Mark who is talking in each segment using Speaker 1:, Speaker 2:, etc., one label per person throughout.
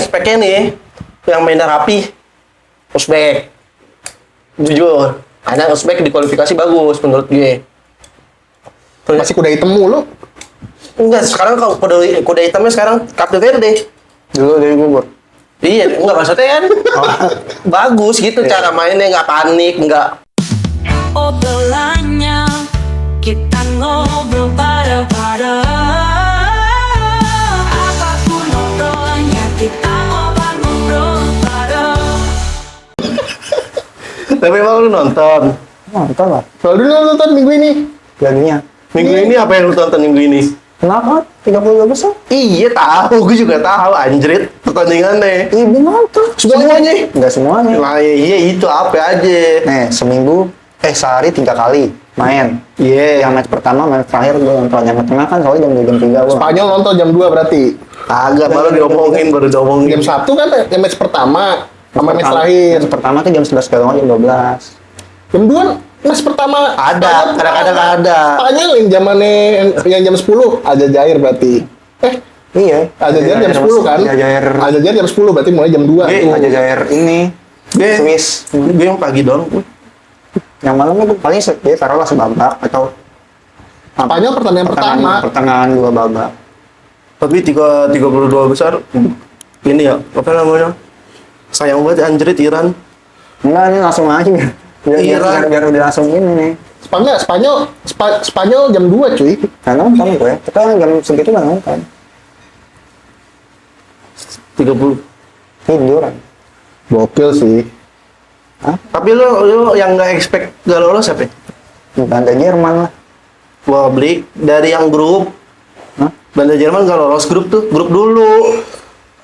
Speaker 1: expect-nya nih yang mainnya rapi Uzbek. Jujur, karena Uzbek di kualifikasi bagus menurut gue.
Speaker 2: Masih kuda hitam mulu.
Speaker 1: Enggak, sekarang kalau kuda hitamnya sekarang Cape Verde.
Speaker 2: Dulu dari Bogor.
Speaker 1: Iya, enggak maksudnya kan bagus gitu cara mainnya, nggak panik, nggak.
Speaker 3: Obrolannya kita ngobrol pada apapun obrolannya kita ngobrol pada.
Speaker 1: Tapi emang lu nonton?
Speaker 2: Nonton lah. Kalau dulu nonton minggu ini. Lagunya.
Speaker 1: Minggu ini apa yang lu tonton minggu ini?
Speaker 2: Kenapa? 32 besar?
Speaker 1: Iya tahu, gue juga tahu anjrit pertandingannya.
Speaker 2: Iya, gue nonton.
Speaker 1: Semuanya?
Speaker 2: Enggak semuanya.
Speaker 1: Nah iya itu apa aja?
Speaker 2: Nih, sehari 3 kali main.
Speaker 1: Iya.
Speaker 2: Yang match pertama, match terakhir gue nonton. Yang match tengah kan soalnya jam 2 jam 3 gua.
Speaker 4: Spanyol nonton jam 2 berarti.
Speaker 1: Agak baru diomongin.
Speaker 4: Jam 1 kan yang match pertama sama match terakhir.
Speaker 2: Match pertama tuh jam 11 kalau nggak jam 12.
Speaker 4: Jam 2 match pertama
Speaker 1: Ada, kadang-kadang ada.
Speaker 4: Spanyol yang zamannya yang jam 10 Aljazair berarti.
Speaker 2: Iya.
Speaker 4: Aljazair jam 10 kan? Aljazair jam 10 berarti mulai jam 2 tuh.
Speaker 2: Aljazair ini Swiss.
Speaker 1: Gue yang pagi doang.
Speaker 2: Yang malamnya gue paling taruhlah sebabak atau
Speaker 4: Spanyol pertandingan pertama.
Speaker 2: Pertengahan 2 babak.
Speaker 1: Tapi 32 besar ini ya, apa namanya? Sayang banget anjrit Iran.
Speaker 2: Enggak, ini langsung aja. Biar udah langsung ini nih.
Speaker 4: Spanyol jam 2 cuy.
Speaker 2: Nggak nonton gue. Kita jam segitu nggak nonton.
Speaker 1: 30.
Speaker 2: Tiduran.
Speaker 4: Gokil sih.
Speaker 1: Tapi lu yang nggak expect gak lolos apa?
Speaker 2: Banda Jerman lah.
Speaker 1: Wah, beli dari yang grup.
Speaker 2: Hah?
Speaker 1: Banda Jerman gak lolos grup tuh, grup dulu.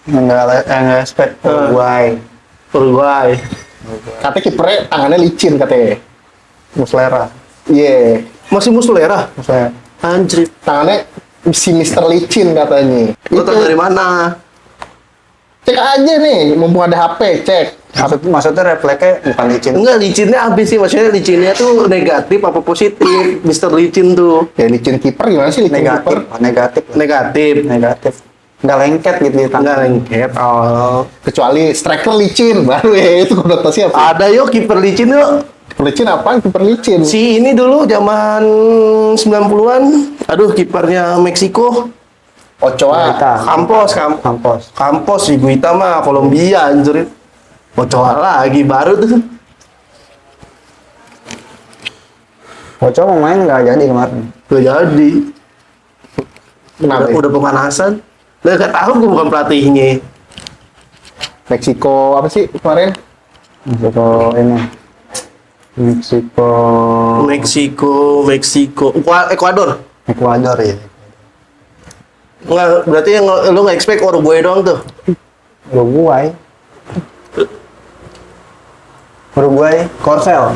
Speaker 2: Enggak expect
Speaker 1: Uruguay.
Speaker 4: Katanya kipernya tangannya licin katanya.
Speaker 2: Muslera.
Speaker 4: Iya.
Speaker 1: Masih Muslera.
Speaker 2: Muslera.
Speaker 1: Anjrit.
Speaker 4: Tangannya si Mister Licin katanya.
Speaker 1: Lu tau dari mana?
Speaker 4: Cek aja nih, mumpung ada HP, cek.
Speaker 2: Maksudnya refleksnya bukan licin.
Speaker 1: Enggak, licinnya habis sih. Maksudnya licinnya tuh negatif apa positif? Mister Licin tuh.
Speaker 4: Ya licin kiper gimana sih licin
Speaker 2: Negatif.
Speaker 4: kiper?
Speaker 1: Negatif.
Speaker 2: Nggak lengket gitu di tangan.
Speaker 1: Enggak lengket. Oh.
Speaker 4: Kecuali striker licin baru ya itu konotasi apa?
Speaker 1: Ada yuk kiper licin yuk.
Speaker 4: Kiper licin apaan? Kiper licin.
Speaker 1: Si ini dulu zaman 90-an. Aduh, kipernya Meksiko.
Speaker 4: Ochoa.
Speaker 1: Campos Higuita mah Kolombia anjir. Ochoa lagi baru tuh.
Speaker 2: Ochoa mau main nggak jadi kemarin.
Speaker 1: Gak jadi.
Speaker 4: Kenapa?
Speaker 1: Udah pemanasan. Lah gak tahu gue bukan pelatihnya.
Speaker 4: Meksiko apa sih kemarin?
Speaker 1: Meksiko. Ekuador
Speaker 2: ya.
Speaker 1: Enggak, berarti yang lu nggak expect Uruguay doang tuh.
Speaker 2: Uruguay, Korsel.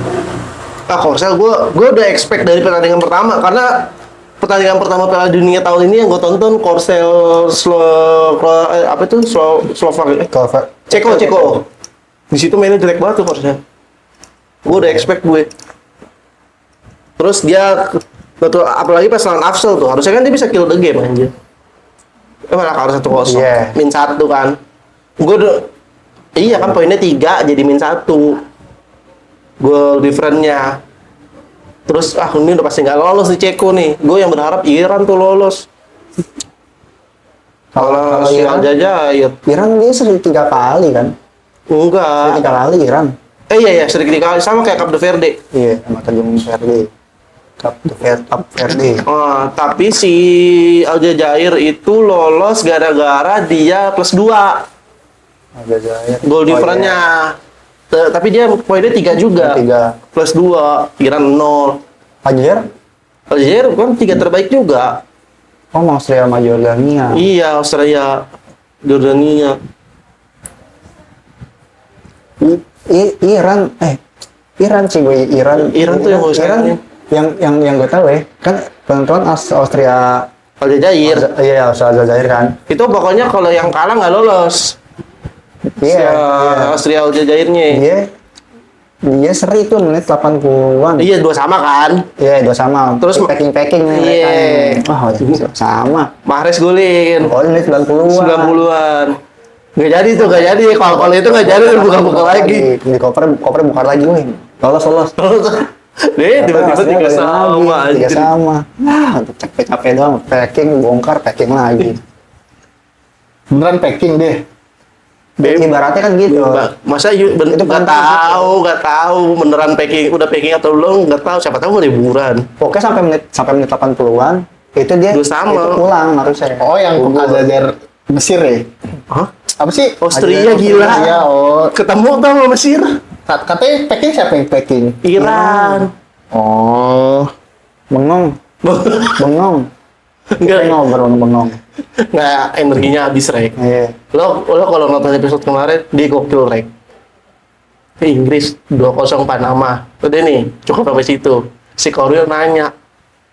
Speaker 1: Korsel gue udah expect dari pertandingan pertama karena pertandingan pertama Piala Dunia tahun ini yang gue tonton Korsel Ceko. Di situ mainnya jelek banget tuh Korsel. Gue udah expect gue. Terus dia apalagi pas lawan Afsel tuh harusnya kan dia bisa kill the game anjir. Malah kalah 1-0.
Speaker 2: Yeah.
Speaker 1: Min 1 kan. Iya kan poinnya 3 jadi min 1. Goal difference-nya. Terus ini udah pasti nggak lolos di Ceko nih. Gue yang berharap Iran tuh lolos. Kalau si Aljazair.
Speaker 2: Iran dia seri 3 kali kan?
Speaker 1: Enggak.
Speaker 2: Seri 3 kali Iran.
Speaker 1: Iya seri 3 kali sama kayak Cape Verde.
Speaker 2: Iya, sama Tanjung Verde. Cape Verde.
Speaker 1: Tapi si Aljazair itu lolos gara-gara dia +2.
Speaker 2: Aljazair.
Speaker 1: Goal difference-nya. Tapi dia poinnya 3 juga.
Speaker 2: 3.
Speaker 1: +2. Iran 0. Aljazair kan 3 terbaik juga.
Speaker 2: Oh, Austria sama Jordania.
Speaker 1: Iya, Australia, Jordania.
Speaker 2: Iran sih gue Iran
Speaker 1: tuh yang Australia.
Speaker 2: Yang gue tahu ya kan penonton Austria
Speaker 1: Aljazair.
Speaker 2: Iya, Aljazair kan.
Speaker 1: Itu pokoknya kalau yang kalah nggak lolos.
Speaker 2: Iya.
Speaker 1: Austria Aljazairnya.
Speaker 2: Dia seri tuh menit 80-an.
Speaker 1: Iya, 2 sama kan?
Speaker 2: Iya, 2 sama.
Speaker 1: Terus
Speaker 2: packing nih mereka. Wah, sama.
Speaker 1: Mahrez golin.
Speaker 2: Oh, menit 90-an.
Speaker 1: 90-an. Nggak jadi tuh, nggak jadi. Kalau itu nggak jadi, buka-buka lagi.
Speaker 2: Di koper buka lagi nih. Lolos.
Speaker 1: Nih, tiba-tiba tiga sama
Speaker 2: Tiga
Speaker 1: aja.
Speaker 2: sama. Nah, capek-capek doang. Packing, bongkar, packing lagi.
Speaker 4: Beneran packing deh.
Speaker 2: Ibaratnya kan gitu.
Speaker 1: Masa
Speaker 2: Itu
Speaker 1: nggak
Speaker 2: pantas.
Speaker 1: tahu beneran udah packing atau belum, nggak tahu. Siapa tahu mau liburan.
Speaker 2: Pokoknya sampai menit 80-an itu dia
Speaker 1: Udah sama.
Speaker 2: itu pulang harusnya.
Speaker 4: Oh, yang Al-Jazair Mesir ya?
Speaker 1: Hah?
Speaker 4: Apa sih?
Speaker 1: Austria gila.
Speaker 4: Iya, oh.
Speaker 1: Ketemu tau sama Mesir?
Speaker 4: Katanya packing siapa yang packing?
Speaker 1: Iran.
Speaker 4: Oh.
Speaker 2: Bengong.
Speaker 1: Enggak,
Speaker 2: Bengong.
Speaker 1: nggak energinya habis, Rek.
Speaker 2: Iya.
Speaker 1: Lo kalau nonton episode kemarin, dia gokil, Rek. Inggris 2-0 Panama. Udah nih, cukup sampai situ. Si Korwil nanya,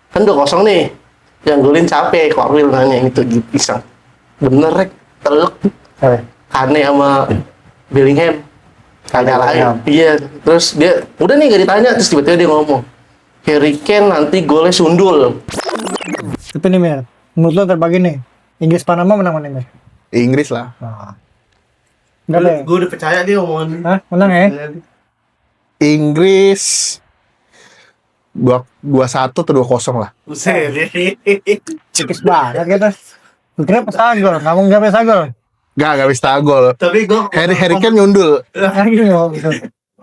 Speaker 1: kan 2-0 nih. Yang golin capek, Korwil nanya gitu, iseng. Bener, Rek. Telek. Kane sama Bellingham. Tanya lagi.
Speaker 2: Bellingham.
Speaker 1: Iya, terus dia, udah nih gak ditanya, terus tiba-tiba dia ngomong, Harry Kane nanti golnya sundul.
Speaker 5: Tapi nih Mir, menurut lo terbagi nih, Inggris Panama menang mana Mir?
Speaker 4: Inggris lah.
Speaker 5: Enggak deh.
Speaker 1: Gue udah percaya dia omongan.
Speaker 5: Hah? Menang ya?
Speaker 4: Inggris 2-1 atau 2-0 lah.
Speaker 1: Buset.
Speaker 5: Tipis banget kita. Lu kira pas gol, nggak mau nggak pas gol.
Speaker 4: Gak bisa gol.
Speaker 1: Tapi gue
Speaker 4: Harry Kane nyundul.
Speaker 5: Lagi nih mau gitu.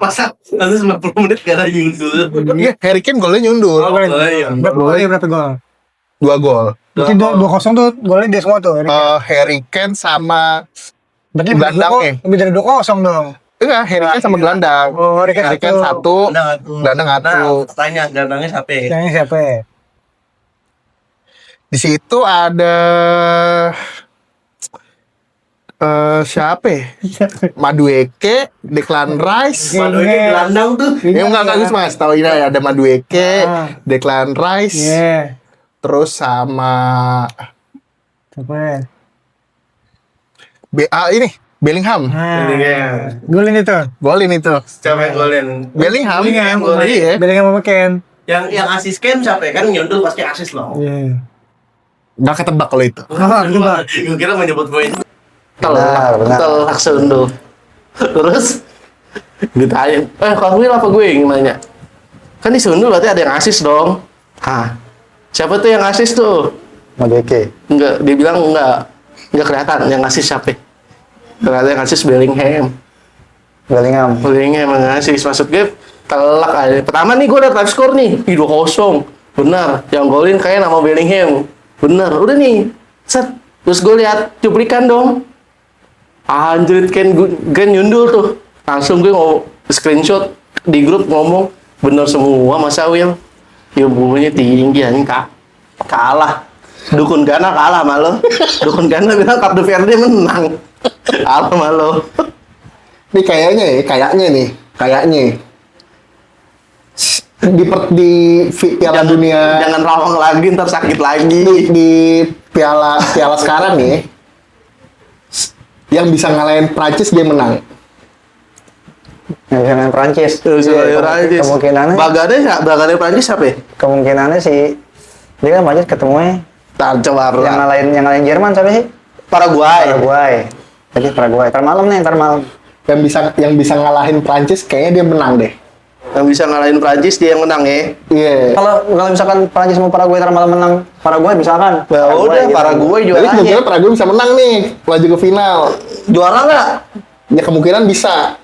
Speaker 1: masa nanti 90 menit gak ada nyundul.
Speaker 4: Iya, Harry Kane golnya nyundul.
Speaker 1: iya.
Speaker 5: Berapa gol?
Speaker 4: 2 gol.
Speaker 5: Berarti 2-0 tuh golnya dia semua tuh.
Speaker 4: Harry Kane sama
Speaker 5: Berarti
Speaker 4: gelandang
Speaker 5: lebih dari 2-0 dong.
Speaker 4: enggak, Harry Kane sama gelandang.
Speaker 5: Oh, Harry Kane satu.
Speaker 4: 1, gelandang 1.
Speaker 1: Tanya gelandangnya siapa?
Speaker 5: Yang ini siapa ya?
Speaker 4: Di situ ada siapa ya? Madueke, Declan Rice.
Speaker 5: Madueke
Speaker 1: gelandang tuh.
Speaker 4: Ya enggak Gus Mas, tahu ini ada Madueke, Declan Rice.
Speaker 5: Iya.
Speaker 4: Terus sama
Speaker 5: Siapa ya?
Speaker 4: ini Bellingham.
Speaker 5: Golin itu.
Speaker 4: Golin itu.
Speaker 1: Siapa yang golin?
Speaker 4: Bellingham.
Speaker 1: golin.
Speaker 4: Iya.
Speaker 5: Bellingham sama Kane.
Speaker 1: Yang asis Kane siapa ya? Kan nyundul pasti asis loh.
Speaker 5: Iya.
Speaker 4: Enggak ketebak kalau itu.
Speaker 1: Gue kira menyebut poin.
Speaker 2: Benar.
Speaker 1: Telak sundul. Terus ditanya, Korwil apa gue yang nanya? Kan di sundul berarti ada yang asis dong. Siapa tuh yang asis tuh?
Speaker 2: Madueke.
Speaker 1: Enggak, dia bilang enggak kelihatan yang ngasih siapa. Ternyata yang ngasih Bellingham yang ngasih. Maksud gue telak aja. Pertama nih gue udah live score nih, 2-0. Benar, yang golin kayak nama Bellingham. Benar, udah nih. Set. Terus gue lihat cuplikan dong. Anjir, Kane nyundul tuh. Langsung gue mau screenshot di grup ngomong, bener semua Mas Awil. Ilmunya tinggi anjing, kalah. Dukun Gana kalah sama lo. Dukun Gana bilang Cape Verde menang. Kalah sama lo.
Speaker 4: Ini kayaknya di Piala Dunia
Speaker 1: Jangan rawang lagi, ntar sakit lagi.
Speaker 4: di Piala sekarang nih, yang bisa ngalahin Prancis dia menang.
Speaker 2: Yang bisa main Prancis.
Speaker 1: Prancis.
Speaker 2: Kemungkinannya
Speaker 1: Bagade Prancis siapa ya?
Speaker 2: kemungkinannya sih dia kan Prancis ketemunya
Speaker 1: Coba
Speaker 2: yang ngalahin Jerman siapa sih? Paraguay. Jadi Paraguay. Ntar malam.
Speaker 4: Yang bisa ngalahin Prancis kayaknya dia menang deh.
Speaker 1: Yang bisa ngalahin Prancis dia yang menang ya.
Speaker 4: Iya.
Speaker 2: Kalau misalkan Prancis sama Paraguay ntar malam menang Paraguay misalkan.
Speaker 1: Ya udah,
Speaker 2: gitu.
Speaker 1: Paraguay
Speaker 4: Jadi
Speaker 1: juaranya.
Speaker 4: kemungkinan Paraguay bisa menang nih, maju ke final.
Speaker 1: Juara nggak?
Speaker 4: Ya kemungkinan bisa.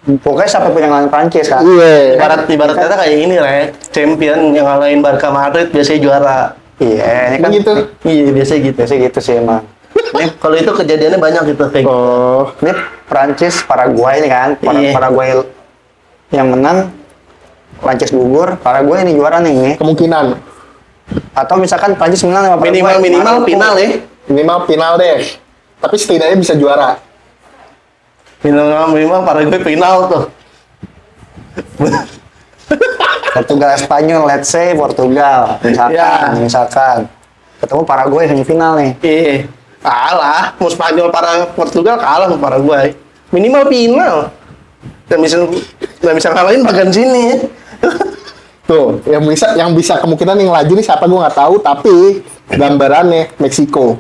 Speaker 2: Pokoknya siapa pun yang ngalahin Prancis kan.
Speaker 4: Iya.
Speaker 1: Ibarat kata kayak ini lah, champion yang ngalahin Barca Madrid biasanya juara.
Speaker 2: Iya, ini kan
Speaker 4: Gitu.
Speaker 1: Iya, biasanya gitu.
Speaker 2: biasa gitu sih emang.
Speaker 1: Nih, kalau itu kejadiannya banyak gitu kayak.
Speaker 4: Oh,
Speaker 2: Ini Prancis Paraguay nih kan.
Speaker 1: Iya.
Speaker 2: Paraguay yang menang, Prancis gugur, Paraguay ini juara nih.
Speaker 4: kemungkinan
Speaker 2: Atau misalkan Prancis menang sama Paraguay.
Speaker 1: Minimal final ya.
Speaker 4: minimal final deh. Tapi setidaknya bisa juara.
Speaker 1: Minimal Paraguay final tuh.
Speaker 2: Portugal Spanyol, let's say Portugal misalkan ketemu Paraguay semifinal nih.
Speaker 1: Iya. Kalah. Mau Spanyol Portugal kalah sama Paraguay. Minimal final. Dan bisa ngalahin bagian sini ya.
Speaker 4: Tuh, yang bisa kemungkinan yang laju nih siapa gue nggak tahu, tapi gambarannya Meksiko.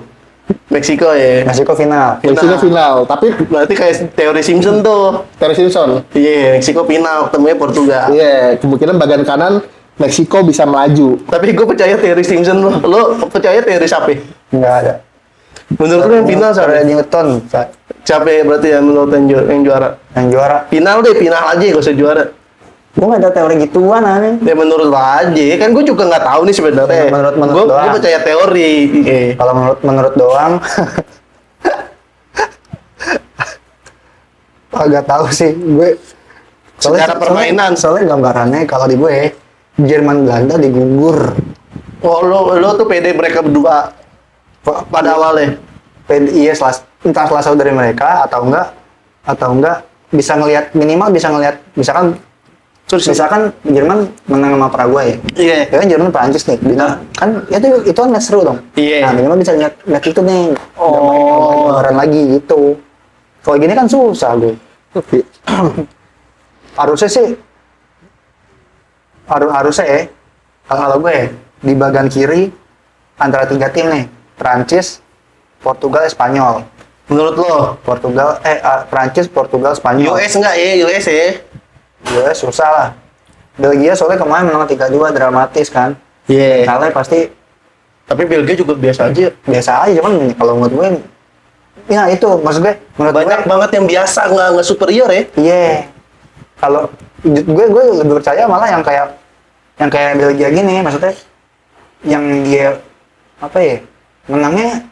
Speaker 1: Meksiko ya.
Speaker 2: Meksiko final.
Speaker 4: Meksiko final. Tapi
Speaker 1: Berarti kayak teori Simpson tuh.
Speaker 4: Terry Simpson.
Speaker 1: Iya, Meksiko final ketemunya Portugal.
Speaker 4: Iya, kemungkinan bagian kanan Meksiko bisa melaju.
Speaker 1: Tapi gue percaya teori Simpson lo. Lo percaya teori siapa?
Speaker 2: Enggak ada.
Speaker 1: Menurut lo yang final siapa?
Speaker 2: Ada Newton
Speaker 1: Siapa berarti yang menurut yang juara?
Speaker 2: yang juara.
Speaker 1: Final deh, final aja gak usah juara.
Speaker 2: Gue nggak ada teori gituan aneh.
Speaker 1: Ya menurut lo aja, kan gue juga nggak tahu nih sebenarnya.
Speaker 2: Menurut
Speaker 1: Gue
Speaker 2: doang.
Speaker 1: percaya teori.
Speaker 2: Kalau menurut doang, agak tahu sih gue.
Speaker 1: Secara permainan.
Speaker 2: Soalnya gambarannya kalau di gue Jerman Belanda digugur.
Speaker 1: Oh lo tuh pede mereka berdua pada awalnya.
Speaker 2: Iya, entah salah satu dari mereka atau enggak bisa ngelihat minimal bisa ngelihat misalkan Jerman menang sama Paraguay.
Speaker 1: Iya.
Speaker 2: Ya kan Jerman Prancis nih. Kan itu kan match seru dong.
Speaker 1: Iya.
Speaker 2: Nah, minimal bisa lihat itu nih.
Speaker 1: Oh.
Speaker 2: Gambaran lagi gitu. Kalau gini kan susah gue. Harusnya sih harusnya ya kalau gue di bagian kiri antara 3 tim nih, Prancis, Portugal, Spanyol.
Speaker 1: Menurut lo?
Speaker 2: Prancis, Portugal, Spanyol.
Speaker 1: US enggak ya? US ya?
Speaker 2: Ya susah lah. Belgia soalnya kemarin menang 3-2 dramatis kan.
Speaker 1: Iya.
Speaker 2: Kalah pasti
Speaker 1: Tapi Belgia juga biasa aja.
Speaker 2: biasa aja, cuman kalau menurut gue ya itu maksud gue
Speaker 1: Banyak banget yang biasa nggak superior ya.
Speaker 2: iya. Kalau gue lebih percaya malah yang kayak Belgia gini, maksudnya yang dia apa ya? Menangnya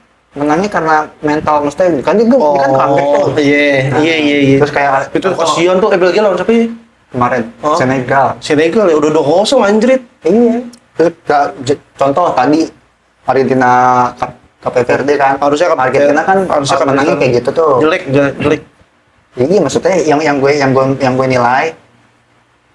Speaker 2: karena mental, maksudnya kan dia kan comeback tuh.
Speaker 1: Iya.
Speaker 2: Terus kayak
Speaker 1: Itu kasihan tuh Belgia lawan siapa ya?
Speaker 2: kemarin
Speaker 1: Oh.
Speaker 2: Senegal
Speaker 1: ya udah 2-0 anjrit.
Speaker 2: iya. Terus contoh tadi Argentina Cape Verde kan.
Speaker 1: Harusnya Cape
Speaker 2: Argentina kan
Speaker 1: harusnya Cape
Speaker 2: menangnya
Speaker 1: Verde.
Speaker 2: kayak gitu tuh.
Speaker 1: Jelek.
Speaker 2: Iya, maksudnya yang gue nilai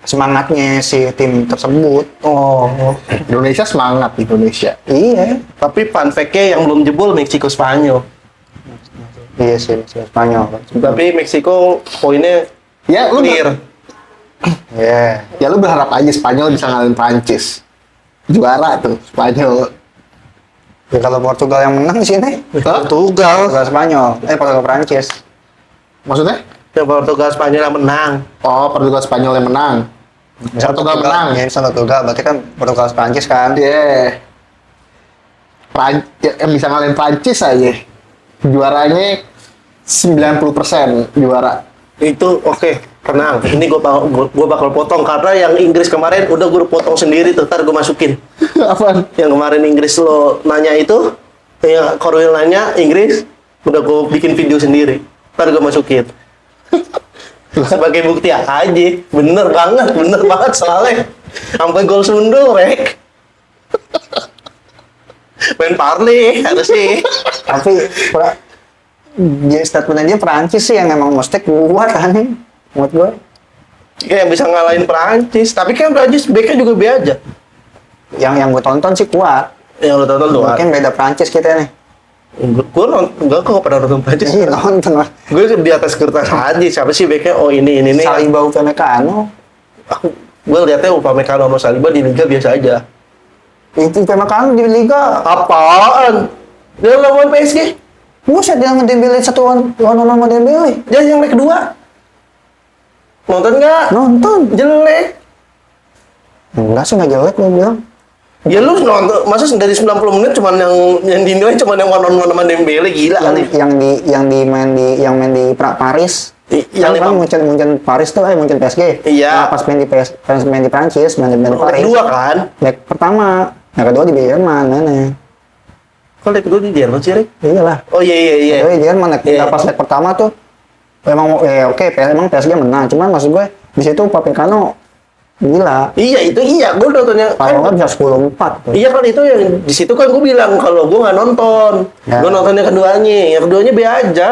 Speaker 2: semangatnya si tim tersebut.
Speaker 1: Oh.
Speaker 4: Indonesia semangat Indonesia.
Speaker 2: Iya.
Speaker 1: Tapi fun fact-nya yang belum jebol Meksiko Spanyol.
Speaker 2: Iya sih, Spanyol kan.
Speaker 1: Tapi Meksiko poinnya
Speaker 4: Ya lu
Speaker 1: clear.
Speaker 2: Iya.
Speaker 4: ya lu berharap aja Spanyol bisa ngalahin Prancis. Juara tuh Spanyol.
Speaker 2: Ya kalau Portugal yang menang di sini.
Speaker 1: Portugal.
Speaker 2: Portugal Spanyol. Portugal Prancis.
Speaker 4: Maksudnya?
Speaker 1: Ya Portugal Spanyol yang menang.
Speaker 4: Oh, Portugal Spanyol yang menang. Portugal menang.
Speaker 2: Ya, misalnya Portugal, berarti kan Portugal Prancis kan.
Speaker 4: Iya. Yang bisa ngalahin Prancis aja. Juaranya 90% juara.
Speaker 1: Itu oke, tenang. Ini gua bakal potong karena yang Inggris kemarin udah gue potong sendiri tuh, ntar gue masukin.
Speaker 4: Apaan?
Speaker 1: Yang kemarin Inggris lo nanya itu, yang Korwil nanya Inggris, udah gue bikin video sendiri. Ntar gue masukin. Sebagai bukti aja, bener banget soalnya. Sampai gol sundul, rek. Main parley, harus sih.
Speaker 2: Tapi dia statementnya dia Prancis sih yang emang mesti kuat kan menurut gue.
Speaker 1: Kayak bisa ngalahin Perancis, tapi kan Perancis backnya juga be aja.
Speaker 2: Yang gue tonton sih kuat.
Speaker 1: Yang lo tonton doang.
Speaker 2: Mungkin beda Prancis kita nih.
Speaker 1: Enggak kok pernah nonton Perancis.
Speaker 2: Iya nonton lah.
Speaker 1: Gue di atas kertas aja, siapa sih backnya? Oh ini nih.
Speaker 2: Saliba Upamecano.
Speaker 1: Gue liatnya Upamecano sama Saliba di Liga biasa aja.
Speaker 2: Itu Upamecano di Liga.
Speaker 1: Apaan? Dia lawan PSG.
Speaker 2: Buset, dia ngedembele satu one sama Dembele.
Speaker 1: Dia yang leg kedua. Nonton nggak?
Speaker 2: Nonton.
Speaker 1: Jelek.
Speaker 2: Enggak sih, nggak jelek gue bilang.
Speaker 1: Ya lu nonton, masa dari 90 menit cuman yang dinilai cuman yang one on one sama Dembele, gila kali.
Speaker 2: Yang main di Paris.
Speaker 1: Yang
Speaker 2: kan Munchen Paris tuh, Munchen PSG.
Speaker 1: Iya.
Speaker 2: Nah, pas main di Prancis, main di
Speaker 1: Leg
Speaker 2: Paris.
Speaker 1: kedua kan?
Speaker 2: Leg pertama, leg kedua di Jerman, mana?
Speaker 1: Kok leg kedua di Jerman sih, Rek?
Speaker 2: Iyalah.
Speaker 1: Oh iya.
Speaker 2: Di Jerman,
Speaker 1: Iya.
Speaker 2: pas leg pertama tuh emang emang PSG menang, cuman maksud gue di situ Upamecano gila.
Speaker 1: Iya, gue nontonnya.
Speaker 2: Kalau nggak bisa 10-4 tuh.
Speaker 1: Iya kan itu yang di situ kan gue bilang kalau gue nggak nonton,
Speaker 2: Ya.
Speaker 1: gue nontonnya keduanya, yang keduanya be aja,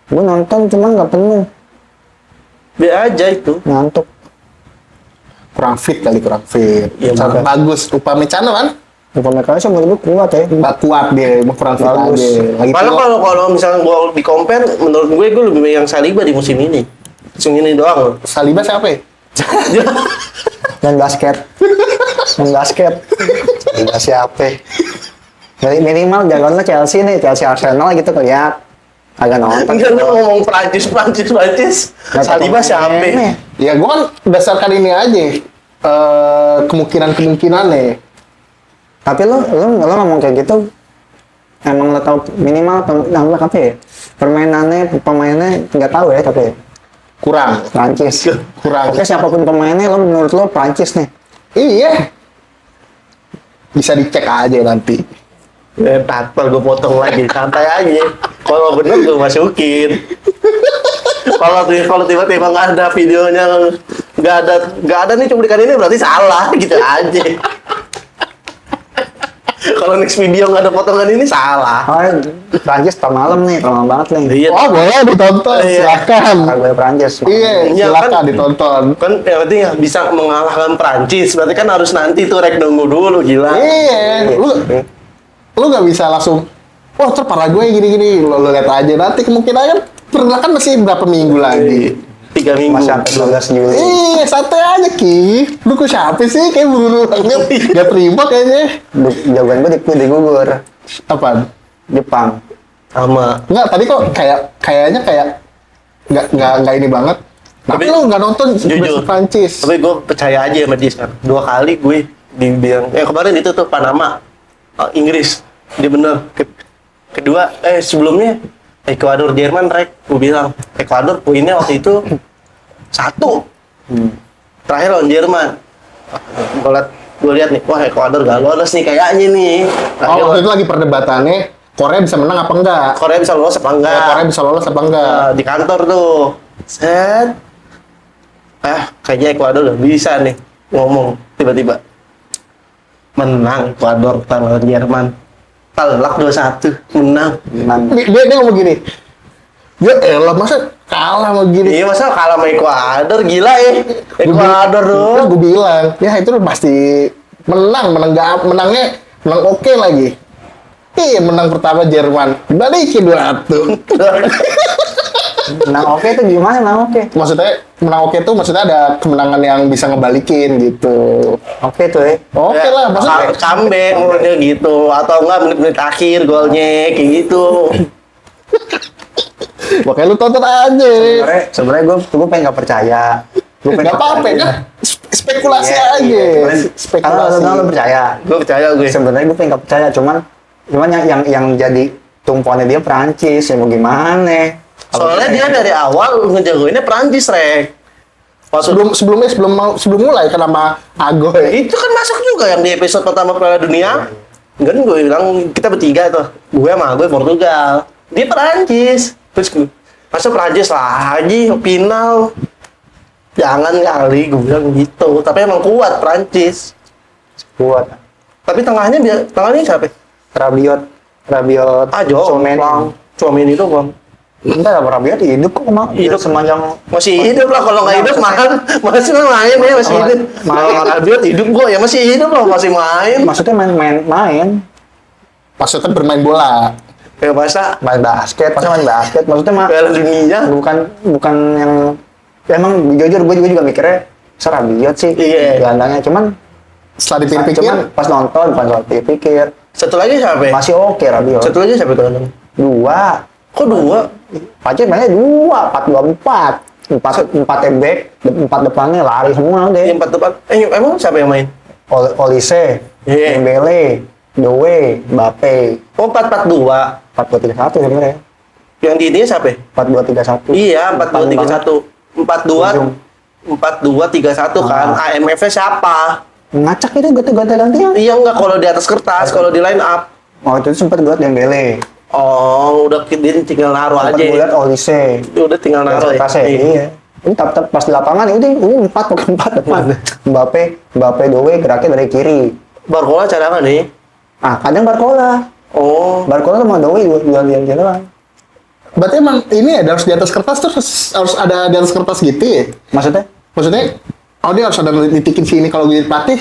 Speaker 2: Gue nonton cuman nggak penuh,
Speaker 1: be aja itu.
Speaker 2: ngantuk.
Speaker 4: Kurang fit.
Speaker 1: Iya,
Speaker 4: Sangat
Speaker 1: bener.
Speaker 4: bagus. Upamecano kan?
Speaker 2: Upamecano sih menurut gue kuat ya.
Speaker 4: Nggak kuat dia, mau kurang fit
Speaker 2: Bagus.
Speaker 4: aja. Lagi
Speaker 1: Malah
Speaker 4: tua.
Speaker 1: kalau misalnya gue di compare, menurut gue lebih yang Saliba di musim ini. Musim ini doang loh.
Speaker 4: Saliba siapa ya?
Speaker 2: Main basket. Enggak siapa. Minimal jagoan lo Chelsea nih, Chelsea Arsenal gitu keliat. Agak nonton.
Speaker 1: Enggak, lu ngomong Prancis. Saliba siapa?
Speaker 2: Nih.
Speaker 4: Ya gue kan berdasarkan ini aja. Kemungkinan nih.
Speaker 2: Tapi lo ngomong kayak gitu, emang lo tau minimal apa ya? Pemainnya nggak tahu ya tapi
Speaker 4: Kurang.
Speaker 2: Prancis.
Speaker 4: Kurang.
Speaker 2: Oke, siapapun pemainnya lo menurut lo Prancis nih.
Speaker 4: Iya. Bisa dicek aja nanti.
Speaker 1: Tatpal gue potong lagi, santai aja. Kalau bener gue masukin. Kalau tiba-tiba nggak ada videonya, nggak ada nih cuplikan ini berarti salah gitu aja. Kalau next video nggak ada potongan ini salah.
Speaker 2: Oh, Prancis tar malam nih, lama banget nih.
Speaker 1: Iya.
Speaker 4: Oh boleh ditonton,
Speaker 1: Iya.
Speaker 4: silakan.
Speaker 2: Kalau gue Prancis.
Speaker 4: Iya,
Speaker 1: Iya,
Speaker 4: silakan
Speaker 1: kan-
Speaker 4: ditonton.
Speaker 1: Kan yang penting bisa mengalahkan Prancis, berarti kan harus nanti tuh rek nunggu dulu gila.
Speaker 4: Iya, lu nggak bisa langsung. Wah, ntar Paraguay gini-gini. Lu lihat aja nanti kemungkinan kan kan masih berapa minggu lagi.
Speaker 1: 3 minggu.
Speaker 2: Masih sampai 12 Juli.
Speaker 4: Iya, santai aja Ki. Lu kok siapa sih? Kayak buru-buru banget. Gak terima kayaknya.
Speaker 2: Jagoan gue digugur
Speaker 4: Apaan?
Speaker 2: Jepang.
Speaker 1: Sama.
Speaker 4: Enggak, tadi kok kayaknya nggak ini banget. Tapi
Speaker 1: Tapi-
Speaker 4: lu nggak nonton
Speaker 1: Jujur.
Speaker 4: Prancis.
Speaker 1: Tapi gue percaya aja sama dia sekarang. 2 kali gue dibilang. Kemarin itu tuh Panama, Inggris. Dia bener. Kedua, sebelumnya Ekuador Jerman rek. Gue bilang Ekuador poinnya waktu itu 1. Terakhir lawan Jerman. Gue lihat nih, wah Ekuador gak lolos nih kayaknya nih.
Speaker 4: Oh, itu lagi perdebatannya Korea bisa menang apa enggak?
Speaker 1: Korea bisa lolos apa enggak?
Speaker 4: Korea bisa lolos apa enggak?
Speaker 1: Di kantor tuh. Set. Kayaknya Ekuador udah bisa nih ngomong tiba-tiba. Menang Ekuador lawan Jerman. Telak 2-1, menang.
Speaker 4: Dia ngomong gini. Ya elah, masa kalah sama gini?
Speaker 1: Iya masa kalah sama Ekuador, gila ya. Ekuador tuh.
Speaker 4: Gue bilang, ya itu pasti menang menang oke lagi. Iya, menang pertama Jerman. Balikin 2-1.
Speaker 2: Menang oke itu gimana menang oke?
Speaker 4: Maksudnya menang oke tuh maksudnya ada kemenangan yang bisa ngebalikin gitu.
Speaker 2: Oke tuh ya.
Speaker 4: Oke lah, maksudnya
Speaker 1: comeback mulutnya gitu atau enggak menit-menit akhir golnya kayak gitu.
Speaker 4: makanya lu tonton aja.
Speaker 2: Sebenarnya gue pengen nggak percaya. Gue
Speaker 4: Gak apa-apa kan? Spekulasi
Speaker 2: Iya,
Speaker 4: aja.
Speaker 2: iya.
Speaker 4: Spekulasi.
Speaker 2: Kalau lo percaya.
Speaker 1: Gue percaya gue.
Speaker 2: Sebenarnya gue pengen nggak percaya, cuman yang jadi tumpuannya dia Prancis ya mau gimana?
Speaker 1: Soalnya dia dari awal ngejagoinnya Prancis rek. Waktu
Speaker 4: Sebelum mulai kan sama Agoy.
Speaker 1: itu kan masuk juga yang di episode pertama Piala Dunia. Kan gue bilang kita bertiga tuh, gue sama gue Portugal, dia Perancis. Terus gue, masa Perancis lagi final? Jangan kali, gue bilang gitu. Tapi emang kuat Perancis.
Speaker 2: Kuat.
Speaker 1: Tapi tengahnya siapa?
Speaker 2: Rabiot.
Speaker 1: Tchouaméni itu bang.
Speaker 2: Entar Rabiot hidup kok mah.
Speaker 1: Hidup.
Speaker 2: Sepanjang
Speaker 1: Masih hidup lah, kalau nggak hidup masih main ya, masih hidup. Kalau Rabiot hidup kok ya masih hidup loh, masih main.
Speaker 2: maksudnya main
Speaker 4: Maksudnya bermain bola.
Speaker 1: Kayak masa
Speaker 2: main basket maksudnya mah
Speaker 1: Piala Dunia.
Speaker 2: bukan yang emang jujur gue juga mikirnya Rabiot sih
Speaker 1: Iya.
Speaker 2: gelandangnya cuman
Speaker 4: Setelah dipikir-pikir,
Speaker 2: pas nonton bukan soal pikir
Speaker 1: Satu lagi siapa?
Speaker 2: masih oke Rabiot
Speaker 1: Satu lagi siapa tuh?
Speaker 2: 2
Speaker 1: Kok 2?
Speaker 2: Pacet mainnya 4-2-4 4 back 4 depannya lari semua deh
Speaker 1: Yang 4 depan. Emang siapa yang main?
Speaker 2: Olise
Speaker 1: Iya.
Speaker 2: Dembele Doe Mbappe
Speaker 1: Oh, 4-4-2.
Speaker 2: 4-2-3-1 sebenarnya
Speaker 1: Yang di ini siapa?
Speaker 2: 4-2-3-1
Speaker 1: Iya, 4-2-3-1. 4-2-3-1 kan. AMF-nya siapa?
Speaker 2: ngacak itu ganti-gantian
Speaker 1: Iya enggak, kalau di atas kertas, kalau di line up.
Speaker 2: oh itu sempat gue Dembele
Speaker 1: Oh, udah dia tinggal naruh
Speaker 2: sempat
Speaker 1: aja.
Speaker 2: gue liat Olise
Speaker 1: Udah tinggal naruh ya.
Speaker 2: Tasnya, iya. Ini pas di lapangan ini 4 bukan 4 depan. Mbappe Doe geraknya dari kiri.
Speaker 1: Barcola cadangan nih.
Speaker 2: Kadang Barcola sama Doe jual doang.
Speaker 4: berarti emang ini ya harus di atas kertas tuh harus ada di atas kertas gitu ya?
Speaker 2: Maksudnya?
Speaker 4: Maksudnya, oh dia harus ada nitikin sini kalau gue jadi pelatih.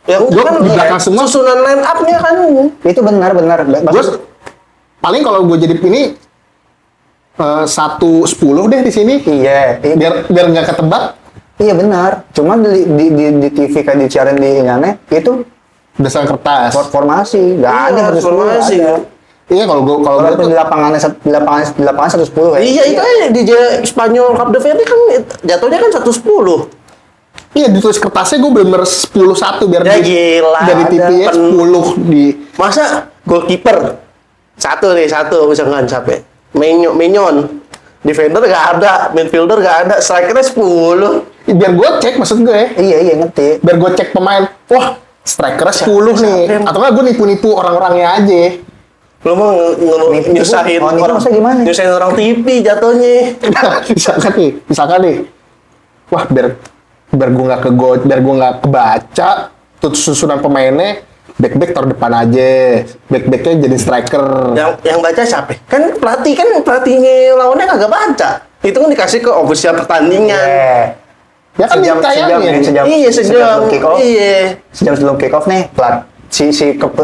Speaker 1: Yang
Speaker 4: Gua
Speaker 1: kan
Speaker 4: di belakang semua.
Speaker 1: susunan line up-nya kan.
Speaker 2: Itu benar.
Speaker 4: Gue paling kalau gue jadi ini 1-10 deh di sini.
Speaker 2: Iya.
Speaker 4: Biar nggak ketebak.
Speaker 2: Iya benar. Cuman di TV kayak disiarin di Inane itu
Speaker 4: berdasarkan kertas.
Speaker 2: Formasi, nggak ada
Speaker 1: Iya,
Speaker 2: 110
Speaker 1: formasi.
Speaker 2: ada.
Speaker 4: Iya kalau gue
Speaker 2: Kalau
Speaker 4: tuh
Speaker 2: di lapangan 110 ya.
Speaker 1: Iya itu aja di Spanyol Cup de Verde kan jatuhnya kan 110.
Speaker 4: iya ditulis kertasnya gue bener 10-1 biar
Speaker 1: Ya
Speaker 4: di-
Speaker 1: gila,
Speaker 4: dari
Speaker 1: ada
Speaker 4: TPS
Speaker 1: pen-
Speaker 4: 10 di
Speaker 1: Masa goalkeeper satu misalkan siapa? Menyon. Defender gak ada, midfielder gak ada, strikernya 10.
Speaker 4: biar gue cek maksud gue.
Speaker 2: Iya ngerti.
Speaker 4: Biar gue cek pemain. Wah, strikernya 10 nih.
Speaker 1: yang-
Speaker 4: Atau nggak gue nipu-nipu orang-orangnya aja.
Speaker 1: Lu mau
Speaker 2: Nipu-
Speaker 1: nyusahin
Speaker 2: oh, nipu
Speaker 1: orang,
Speaker 2: maksudnya gimana?
Speaker 1: nyusahin orang TV jatuhnya.
Speaker 4: misalkan nih. Wah, biar gue nggak biar gue nggak kebaca tuh susunan pemainnya, back taruh depan aja, backnya jadi striker.
Speaker 1: Yang baca siapa? Kan pelatihnya lawannya kagak baca. Itu kan dikasih ke official pertandingan.
Speaker 2: Iya.
Speaker 4: Ya kan
Speaker 2: Sejam
Speaker 4: ditayangin.
Speaker 1: Iya, sejam.
Speaker 2: sebelum kick off.
Speaker 1: Iya.
Speaker 2: Sejam sebelum kick off nih,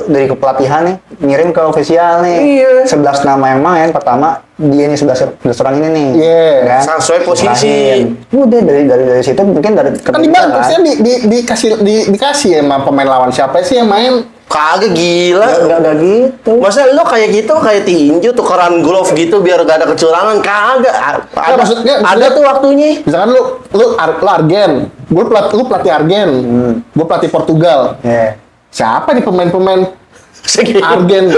Speaker 2: dari kepelatihan nih ngirim ke official nih.
Speaker 1: Iya.
Speaker 2: 11 nama yang main pertama dia nih 11 orang ini nih.
Speaker 4: Iya.
Speaker 2: Kan?
Speaker 1: Sesuai posisi.
Speaker 2: Serahin. Udah dari situ mungkin dari
Speaker 4: Kan dibantu, maksudnya dikasih sama pemain lawan siapa sih yang main.
Speaker 1: Kagak gila.
Speaker 2: Enggak gitu.
Speaker 1: Masa lu kayak gitu kayak tinju tukeran glove gitu biar gak ada kecurangan? Kagak. Ada,
Speaker 4: maksudnya-
Speaker 1: ada tuh waktunya.
Speaker 4: Misalkan lu Argen, lu pelatih Argen, gue pelatih Portugal.
Speaker 2: Iya.
Speaker 4: Siapa nih pemain-pemain
Speaker 1: Segitu.
Speaker 4: Argen?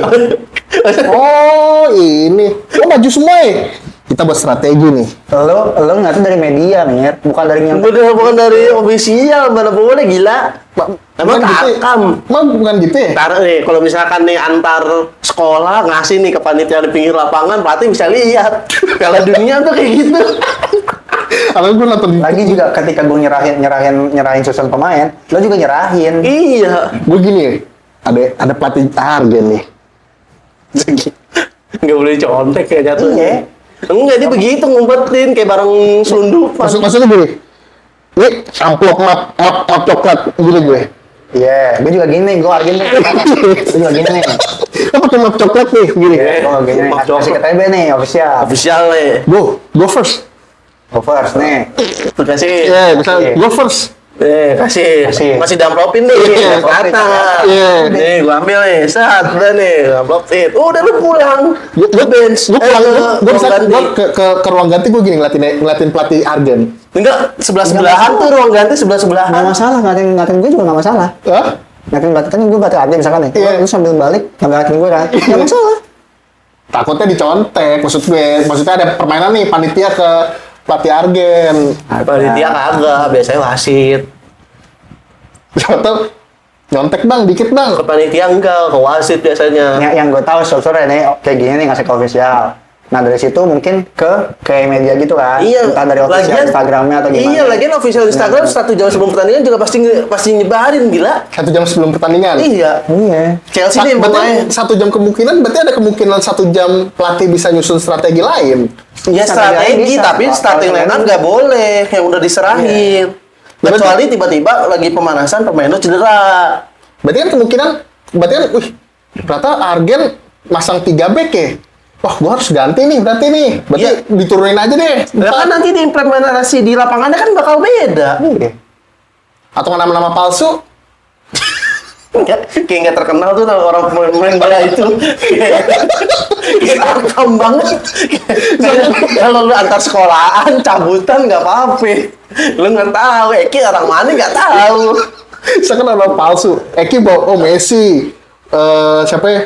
Speaker 4: Oh ini, maju semua ya. Kita buat strategi nih.
Speaker 2: Lo ngeliatnya dari media nih, bukan dari yang
Speaker 1: Bukan dari official, mana boleh gila. Emang
Speaker 4: Bukan gitu ya?
Speaker 1: takam.
Speaker 4: Emang bukan gitu ya?
Speaker 1: Ntar nih, kalau misalkan nih antar sekolah ngasih nih ke panitia di pinggir lapangan, pelatih bisa lihat. Piala dunia tuh kayak gitu.
Speaker 4: Kalau gue nonton
Speaker 2: lagi juga ketika gue nyerahin susunan pemain, lo juga nyerahin.
Speaker 1: Iya.
Speaker 4: gue gini, ada pelatih Argen nih.
Speaker 1: Nggak boleh contek kayak jatuhnya.
Speaker 2: Iya.
Speaker 1: Enggak, dia begitu ngumpetin kayak bareng selundupan.
Speaker 4: Maksudnya gini, ini amplop map coklat gini gue.
Speaker 2: Iya, gue juga gini, gue Argen nih. Gue juga gini nih.
Speaker 4: Lo pakai map coklat nih, gini.
Speaker 2: Gue gini nih.
Speaker 1: Maaf,
Speaker 2: Kasih ke TB nih, official.
Speaker 1: Official nih.
Speaker 4: Go first.
Speaker 2: Go first nih.
Speaker 1: Tuh kasih.
Speaker 4: Iya, bisa
Speaker 2: Iya.
Speaker 4: go first.
Speaker 1: Kasih.
Speaker 2: Kasih.
Speaker 1: Masih diamplopin nih.
Speaker 4: Iya,
Speaker 1: Kata.
Speaker 4: iya.
Speaker 1: Nih, gua ambil nih. Saat udah nih, amplopin. Udah lu pulang. Lu bench.
Speaker 4: Gue pulang, gue bisa
Speaker 1: ruang ganti.
Speaker 4: gue ke ruang ganti gue gini ngeliatin pelatih Argen.
Speaker 1: Enggak, sebelah-sebelahan tuh ruang ganti
Speaker 2: Nggak
Speaker 1: sebelah-sebelahan.
Speaker 2: masalah, ngatin gue juga nggak masalah.
Speaker 4: Hah?
Speaker 2: Ngatin kan gue batin Argen misalkan nih.
Speaker 4: Iya.
Speaker 2: Lu sambil balik, ngambil ngatin gue kan. Nggak masalah.
Speaker 4: Takutnya dicontek, maksudnya ada permainan nih panitia ke pelatih Argen.
Speaker 1: Panitia kagak, biasanya wasit.
Speaker 4: Atau nyontek bang, dikit bang.
Speaker 1: Ke panitia enggak, ke wasit biasanya.
Speaker 2: Yang gue tahu sore nih kayak gini nih ngasih ke official. Nah dari situ mungkin ke media gitu kan.
Speaker 1: Iya,
Speaker 2: Entah dari official Instagramnya atau gimana.
Speaker 1: Iya, lagian official Instagram 1 jam sebelum pertandingan juga pasti nyebarin, gila.
Speaker 4: 1 jam sebelum pertandingan.
Speaker 1: Iya.
Speaker 2: Iya.
Speaker 1: Chelsea nih mulai.
Speaker 4: Berarti 1 jam kemungkinan, berarti ada kemungkinan 1 jam pelatih bisa nyusun strategi lain.
Speaker 1: Ya strategi,
Speaker 2: bisa.
Speaker 1: tapi starting line up nggak boleh, yang udah diserahin. Kecuali tiba-tiba lagi pemanasan pemainnya cedera.
Speaker 4: Berarti kan wih, ternyata Argen masang 3 back ya. Wah, gua harus ganti nih, berarti nih. Berarti
Speaker 1: Iya.
Speaker 4: diturunin aja deh.
Speaker 1: Ya kan nanti diimplementasi di lapangannya kan bakal beda.
Speaker 2: Iya.
Speaker 4: Atau nama-nama palsu.
Speaker 1: Kayak nggak terkenal tuh orang pemain bola itu. Kayak rekam banget. Kalau lu antar sekolahan, cabutan nggak apa-apa. Lu nggak tahu, Eki orang mana nggak tahu.
Speaker 4: Misalkan nama palsu. Eki bawa, Messi. Siapa ya?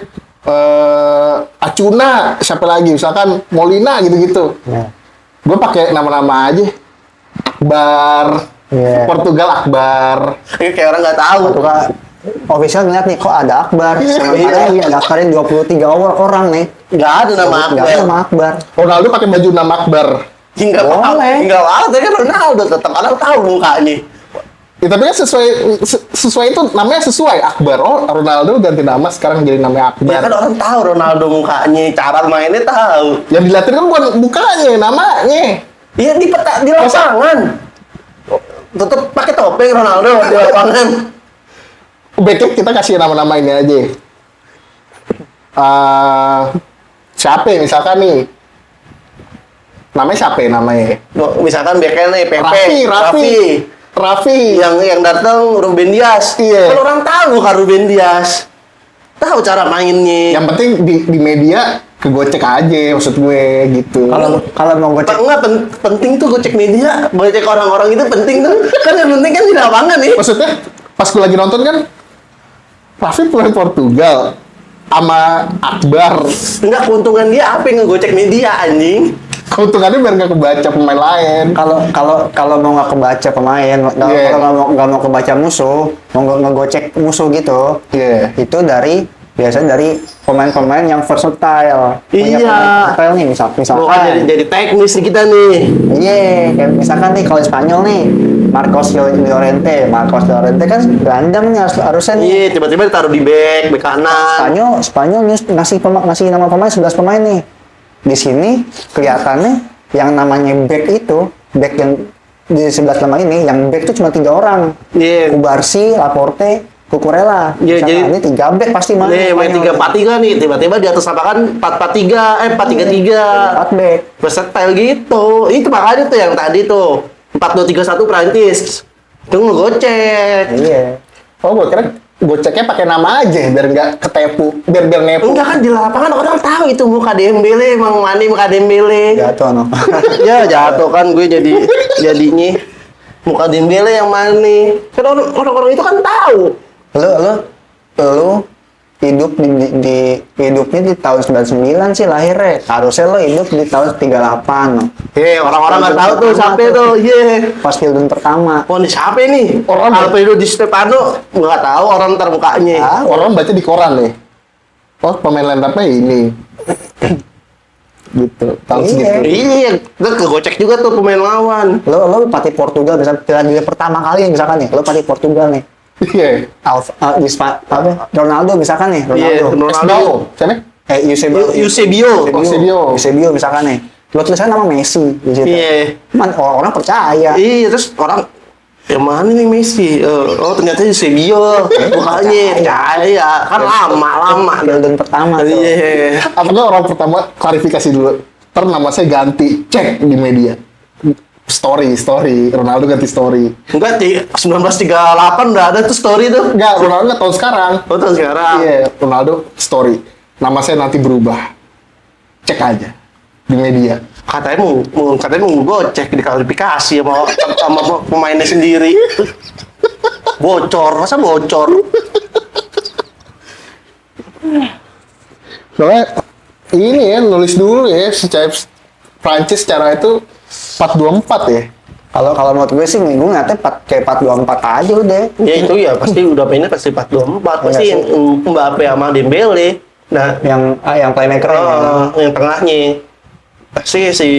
Speaker 4: Acuna, siapa lagi? Misalkan Molina gitu-gitu.
Speaker 2: Iya.
Speaker 4: Gue pakai nama-nama aja. Akbar.
Speaker 2: Iya.
Speaker 4: Portugal Akbar.
Speaker 1: Kayak orang nggak tahu.
Speaker 2: Tuh kan official ngeliat nih kok ada Akbar. Sama
Speaker 1: Iya.
Speaker 2: lagi ada Akbarin 23 orang nih.
Speaker 1: Nggak ada nama
Speaker 2: Nggak ada
Speaker 1: Akbar.
Speaker 2: nama Akbar.
Speaker 4: Ronaldo pakai baju nama Akbar.
Speaker 1: Nggak apa-apa.
Speaker 2: Boleh.
Speaker 1: Nggak apa-apa. Tapi kan Ronaldo tetap orang tahu mukanya.
Speaker 4: Ya, tapi kan sesuai itu namanya sesuai Akbar. Oh, Ronaldo ganti nama sekarang jadi namanya
Speaker 1: Ya
Speaker 4: Akbar.
Speaker 1: kan orang tahu Ronaldo mukanya, cara mainnya tahu.
Speaker 4: Yang dilatih kan bukan mukanya, namanya.
Speaker 1: Iya di lapangan. Tetap pakai topeng Ronaldo di lapangan.
Speaker 4: Backnya kita kasih nama-nama ini aja. Siapa ya, misalkan nih? Namanya siapa ya namanya?
Speaker 1: Misalkan backnya nih Pepe,
Speaker 4: Raffi. Raffi.
Speaker 1: yang datang Ruben Dias.
Speaker 4: Iya.
Speaker 1: Kan orang tahu kan Ruben Dias. Tahu cara mainnya.
Speaker 4: Yang penting di media kegocek aja maksud gue gitu.
Speaker 2: Kalau mau gocek
Speaker 1: Enggak penting tuh gocek media, gocek orang-orang itu penting tuh. Kan yang penting kan di lapangan nih.
Speaker 4: Maksudnya pas gue lagi nonton kan Raffi pemain Portugal sama Akbar.
Speaker 1: Enggak, keuntungan dia apa yang ngegocek media anjing?
Speaker 4: Keuntungannya biar nggak kebaca pemain lain.
Speaker 2: kalau mau nggak kebaca pemain,
Speaker 4: Iya.
Speaker 2: kalau nggak mau kebaca musuh, mau ngegocek musuh gitu,
Speaker 4: Iya.
Speaker 2: itu biasanya dari pemain-pemain yang versatile. Punya
Speaker 1: Iya.
Speaker 2: pemain versatile nih, misalkan.
Speaker 1: Bukan jadi teknis nih kita nih.
Speaker 2: Iya, kayak misalkan nih kalau Spanyol nih, Marcos Llorente kan gelandang nih harusnya nih.
Speaker 1: Iya, tiba-tiba ditaruh di bek kanan.
Speaker 2: Spanyol ngasih nama pemain 11 pemain nih. Di sini kelihatannya yang namanya back yang di 11 nama ini, yang back itu cuma 3 orang.
Speaker 1: Iya.
Speaker 2: Kubarsi, Laporte, Cucurella.
Speaker 1: Iya,
Speaker 2: Misalkan
Speaker 1: jadi-
Speaker 2: ini 3 back pasti main.
Speaker 1: Nih, main
Speaker 2: Spanyol.
Speaker 1: 3-4-3 nih, tiba-tiba di atas lapangan 4-4-3, 4-3-3.
Speaker 2: 4 back.
Speaker 1: Versatile gitu. Itu makanya tuh yang tadi tuh 4-2-3-1 Prancis. Itu ngegocek.
Speaker 2: Iya.
Speaker 4: Oh, gue kira goceknya pakai nama aja biar nggak ketepu, biar nepu.
Speaker 1: Enggak kan di lapangan orang tahu itu muka Dembele, emang Mane muka Dembele.
Speaker 2: Jatuh no.
Speaker 1: Ya jatuh kan gue jadinya muka Dembele yang Mane. Kan orang-orang itu kan tahu.
Speaker 2: Lu hidup hidupnya di tahun 99 sih lahirnya. Harusnya lo hidup di tahun 38 no.
Speaker 1: Orang-orang nggak tahu tuh siapa tuh.
Speaker 2: Pas film pertama.
Speaker 1: Oh, ini siapa nih?
Speaker 4: Orang-
Speaker 1: Alfredo Di Stefano nggak tahu orang ntar mukanya.
Speaker 4: Orang baca di koran nih. Oh, pemain line up-nya ini. Gitu. Tahun
Speaker 2: Iya.
Speaker 4: segitu.
Speaker 1: Iya, gue kegocek juga tuh pemain lawan.
Speaker 2: Lo pelatih Portugal misalnya Piala Dunia pertama kali misalkan nih, lo pelatih Portugal nih.
Speaker 4: Iya.
Speaker 2: Ronaldo misalkan nih,
Speaker 1: Iya,
Speaker 2: Ronaldo.
Speaker 4: SBO. Siapa?
Speaker 1: Eusebio.
Speaker 2: Eusebio misalkan nih. Lo tulisannya nama Messi di situ.
Speaker 1: Iya.
Speaker 2: Orang percaya.
Speaker 1: Iya, terus orang yang mana nih Messi? Oh, ternyata Eusebio. Mukanya percaya. Kan lama.
Speaker 2: Piala Dunia pertama tuh.
Speaker 1: Iya.
Speaker 4: Apakah orang pertama klarifikasi dulu. Ntar nama saya ganti, cek di media. Story. Ronaldo ganti story.
Speaker 1: Enggak, 1938 udah ada tuh story tuh.
Speaker 4: Enggak, Ronaldo nggak tahun sekarang.
Speaker 1: Oh, tahun sekarang.
Speaker 4: Iya, Ronaldo story. Nama saya nanti berubah. Cek aja di media.
Speaker 1: Katanya mau gocek di kualifikasi sama pemainnya sendiri. Masa bocor?
Speaker 4: Soalnya ini ya nulis dulu ya secara Prancis secara itu 4-2-4 ya.
Speaker 2: Kalau menurut gue sih, gue ngeliatnya kayak 4-2-4 aja udah.
Speaker 1: Ya itu ya pasti udah mainnya pasti 4-2-4. Pasti
Speaker 2: Iya
Speaker 1: yang Mbappe sama Dembele. Nah,
Speaker 2: Yang playmaker
Speaker 1: yang tengahnya pasti si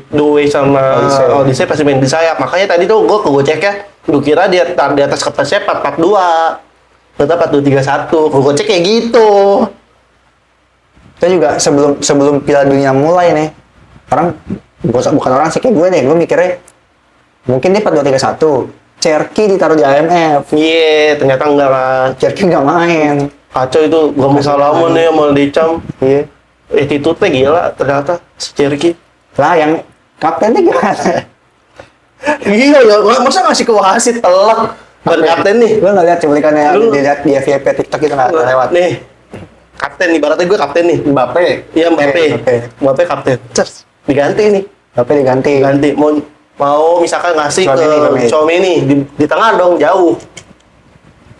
Speaker 1: Doué sama Olise pasti main di sayap. Makanya tadi tuh gue kegoceknya, gue kira di atas kertasnya 4-4-2. Ternyata 4-2-3-1. Kegocek kayak gitu.
Speaker 2: Saya juga sebelum Piala Dunia mulai nih, bukan orang sih kayak gue nih, gue mikirnya mungkin dia 4-2-3-1. Cherky ditaruh di AMF.
Speaker 1: Iya, ternyata enggak kan.
Speaker 2: Cherky nggak main.
Speaker 1: Kacau itu, gak mau salaman ya sama Decam.
Speaker 2: Iya.
Speaker 1: Attitude-nya gila ternyata si Cherky.
Speaker 2: Lah yang kaptennya gimana?
Speaker 1: Iya ya, masa ngasih ke wasit telak. Ban kapten nih.
Speaker 2: Gue nggak lihat cuplikannya
Speaker 1: Lu-
Speaker 2: dilihat di FYP TikTok itu nggak lewat.
Speaker 1: Nih, kapten nih, ibaratnya gue kapten nih.
Speaker 4: Mbappe.
Speaker 1: Iya Mbappe.
Speaker 2: Mbappe.
Speaker 1: Kapten. Cers, diganti nih.
Speaker 2: Tapi diganti.
Speaker 1: Ganti. Mau misalkan ngasih
Speaker 2: Tchouaméni.
Speaker 1: ke Tchouaméni di tengah dong, jauh.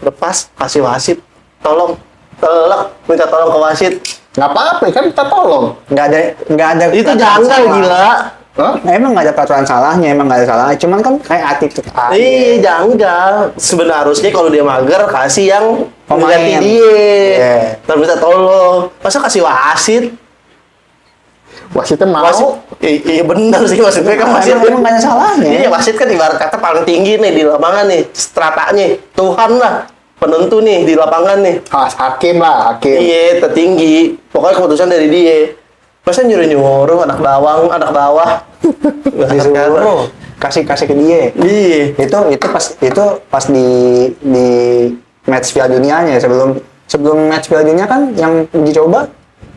Speaker 1: Lepas, kasih wasit. Tolong. Telak, minta tolong ke wasit.
Speaker 4: Nggak apa-apa kan kita tolong.
Speaker 2: Nggak ada.
Speaker 1: Itu
Speaker 2: peraturan
Speaker 1: janggal
Speaker 2: salah.
Speaker 1: gila.
Speaker 4: Hah?
Speaker 2: Emang nggak ada peraturan salahnya, emang nggak ada salahnya. Cuman kan kayak attitude aja.
Speaker 1: Iya, janggal. Sebenarnya harusnya kalau dia mager kasih yang
Speaker 2: Pemain.
Speaker 1: mengganti dia.
Speaker 2: Iya.
Speaker 1: Terus minta tolong. Masa kasih wasit?
Speaker 4: Wasitnya mau.
Speaker 1: Iya benar sih wasit gue kan wasit.
Speaker 2: Emang nggak ada salahnya.
Speaker 1: Iya wasit kan ibarat kata paling tinggi nih di lapangan nih, stratanya. Tuhan lah penentu nih di lapangan nih.
Speaker 4: Hakim lah, hakim.
Speaker 1: Iya tertinggi. Pokoknya keputusan dari dia. Masa nyuruh anak bawah.
Speaker 2: Disuruh kasih ke dia.
Speaker 1: Iya.
Speaker 2: Itu pas di match Piala Dunianya sebelum match Piala Dunia kan yang dicoba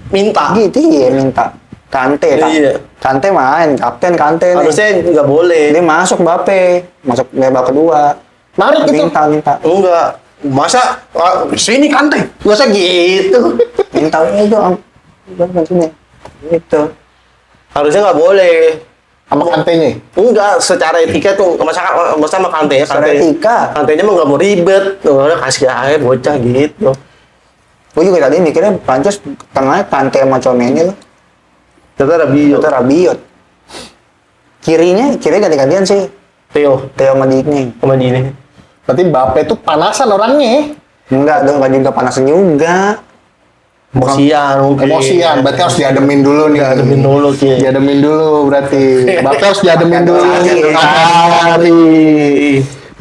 Speaker 1: Minta.
Speaker 2: gitu ya minta. Kante,
Speaker 1: Iya.
Speaker 2: Kante main, kapten Kante nih.
Speaker 1: Harusnya nggak boleh.
Speaker 2: Dia masuk Mbappe, masuk babak kedua.
Speaker 4: Narik itu.
Speaker 2: Minta.
Speaker 1: Enggak. Masa sini Kante. Masa gitu.
Speaker 2: Minta itu sini. Gitu.
Speaker 1: Harusnya nggak boleh.
Speaker 4: Sama kantenya.
Speaker 1: Enggak, secara etika tuh masa sama Kante ya.
Speaker 2: Secara etika.
Speaker 1: Kantenya mah nggak mau ribet. Udah kasih aja bocah gitu.
Speaker 2: Gue juga tadi mikirnya Prancis tengahnya Kante sama Tchouaméni loh.
Speaker 1: Ternyata Rabiot.
Speaker 2: Itu Rabiot. Kirinya ganti-gantian sih.
Speaker 1: Theo
Speaker 2: Theo Madini.
Speaker 1: sama Dini.
Speaker 4: Berarti Mbappe tuh panasan orangnya.
Speaker 2: Enggak juga panasan juga.
Speaker 1: Emosian mungkin.
Speaker 4: Emosian, berarti harus diademin dulu nih.
Speaker 1: Diademin dulu, Ki.
Speaker 4: Diademin dulu berarti. Mbappe harus diademin dulu.
Speaker 1: Hari.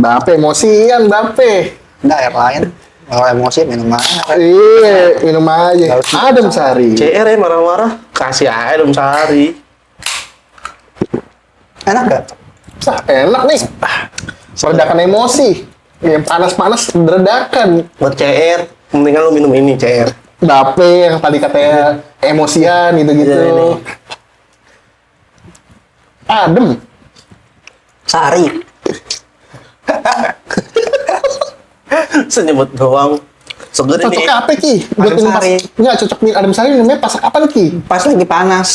Speaker 4: Mbappe emosian, Mbappe.
Speaker 2: Enggak air lain. Kalau emosi minum aja.
Speaker 4: Iya, minum aja. Adem sari.
Speaker 1: CR ya marah-marah. Kasih aja dong sehari.
Speaker 2: Enak gak?
Speaker 4: Sah, enak nih. Meredakan emosi. Yang panas-panas meredakan.
Speaker 1: Buat CR, mendingan lu minum ini CR.
Speaker 4: Mbappe yang tadi katanya emosian gitu-gitu.
Speaker 1: Iya, ini.
Speaker 4: Adem.
Speaker 2: Sari.
Speaker 1: Senyebut doang. Seger ini.
Speaker 4: Cocoknya apa Ki? Buat
Speaker 2: Adem
Speaker 4: minum
Speaker 2: sari.
Speaker 4: Nggak, cocok minum adem sari minumnya pas kapan Ki?
Speaker 2: Pas lagi panas.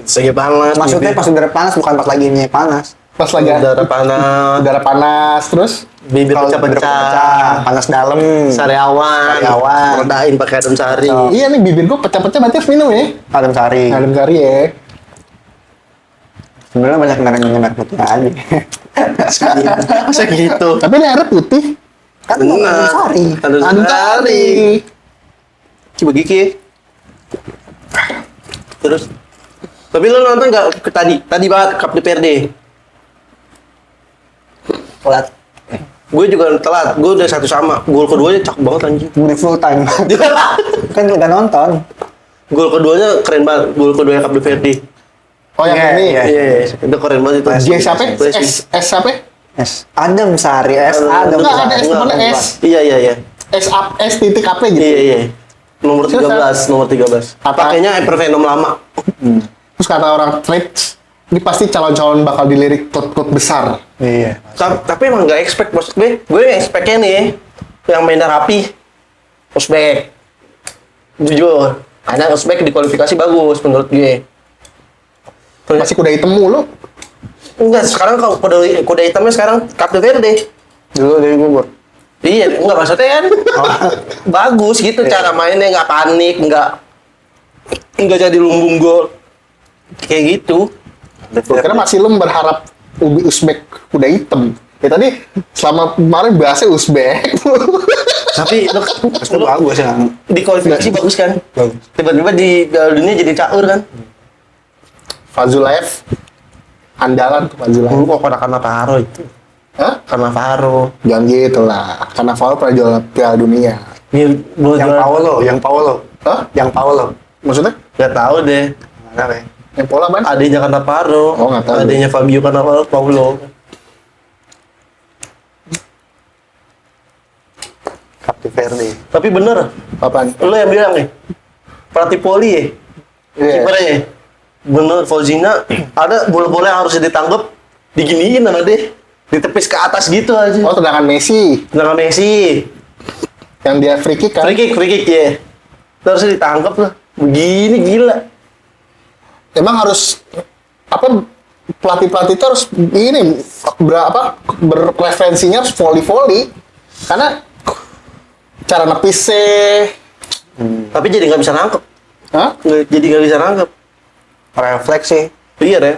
Speaker 1: Segi panas.
Speaker 2: Maksudnya pas udara panas bukan pas lagi panas.
Speaker 4: Pas lagi
Speaker 1: udara panas.
Speaker 4: udara panas, terus
Speaker 1: Bibir
Speaker 2: Kalau udara
Speaker 1: pecah-pecah.
Speaker 2: panas dalam.
Speaker 1: Sariawan.
Speaker 2: Sariawan.
Speaker 1: Redain pakai adem sari.
Speaker 2: Cocok.
Speaker 4: iya nih bibir gua pecah-pecah berarti harus minum ya.
Speaker 2: Adem sari.
Speaker 4: Adem sari ya.
Speaker 2: Sebenarnya banyak merek putih aja.
Speaker 1: Masa gitu.
Speaker 4: Tapi ini airnya putih.
Speaker 2: Kan mau adem sari.
Speaker 1: Adem
Speaker 4: Adem
Speaker 1: sari. Coba gigi. Terus. Tapi lu nonton nggak ke tadi banget Cup DPRD?
Speaker 2: Telat.
Speaker 1: Gue juga telat. Gue udah satu sama. Gol keduanya cakep banget anjing.
Speaker 2: Beli full time. Kan udah nonton.
Speaker 1: Gol keduanya keren banget. Gol kedua Cup DPRD.
Speaker 4: Oh yang
Speaker 2: Iya,
Speaker 4: ini.
Speaker 2: iya.
Speaker 1: Iya, itu keren banget itu.
Speaker 4: J siapa?
Speaker 1: Presiden.
Speaker 4: S siapa?
Speaker 2: S. Adem sari. S. Adem
Speaker 4: Enggak,
Speaker 2: sari.
Speaker 4: ada S mana S?
Speaker 1: Iya, iya, iya.
Speaker 4: S titik apa gitu.
Speaker 1: Iya, iya. Nomor
Speaker 4: Terus,
Speaker 1: 13, nomor 13.
Speaker 4: Apa?
Speaker 1: Pakainya Hypervenom lama.
Speaker 4: Terus kata orang trade, ini pasti calon-calon bakal dilirik klub-klub besar.
Speaker 2: Iya.
Speaker 1: Tapi emang nggak expect maksud gue expect-nya nih yang mainnya rapi. Uzbek. Jujur. Karena Uzbek di kualifikasi bagus menurut gue.
Speaker 4: Masih kuda hitam mulu.
Speaker 1: Enggak, sekarang kalau kuda hitamnya sekarang Cape Verde.
Speaker 2: Dulu dari gugur.
Speaker 1: Iya, enggak maksudnya kan bagus gitu cara mainnya, nggak panik, nggak jadi lumbung gol. Kayak gitu.
Speaker 4: Karena masih lu berharap Ubi Uzbek kuda hitam. Ya tadi selama kemarin bahasnya Uzbek.
Speaker 1: Tapi
Speaker 2: Itu bagus ya.
Speaker 1: di kualifikasi bagus kan?
Speaker 2: Bagus.
Speaker 1: Tiba-tiba di Piala Dunia jadi caur kan?
Speaker 4: Fazulaev andalan tuh Fazulaev.
Speaker 1: Kok karena Faro itu.
Speaker 4: Hah?
Speaker 1: Karena Faro.
Speaker 4: Jangan gitu lah. Karena Faro pernah juara Piala Dunia.
Speaker 2: Yang Paolo.
Speaker 4: Hah?
Speaker 2: Yang Paolo.
Speaker 4: Maksudnya?
Speaker 1: Gak tahu deh.
Speaker 2: Mana ya?
Speaker 4: Yang pola man?
Speaker 1: Adanya karena Faro.
Speaker 4: Oh, nggak tahu.
Speaker 1: Adanya Fabio karena Paulo.
Speaker 2: Cape Verde.
Speaker 1: Tapi bener,
Speaker 4: Apaan?
Speaker 1: lo yang bilang nih. Pelatih Poli ya?
Speaker 4: Iya.
Speaker 1: Kipernya ya? Bener, Fauzina ada bola-bola yang harus ditangkap diginiin sama dia. Ditepis ke atas gitu aja.
Speaker 4: Oh, tendangan Messi.
Speaker 1: Dengan Messi.
Speaker 4: Yang dia free kick kan?
Speaker 1: Free kick ya. Terus ditangkap lah. Begini gila.
Speaker 4: Emang harus apa pelatih-pelatih itu harus ini berpreferensinya harus volley karena cara nepisnya.
Speaker 1: Tapi jadi nggak bisa nangkep.
Speaker 4: Hah?
Speaker 1: Jadi nggak bisa nangkep.
Speaker 2: Refleks sih.
Speaker 1: Iya deh.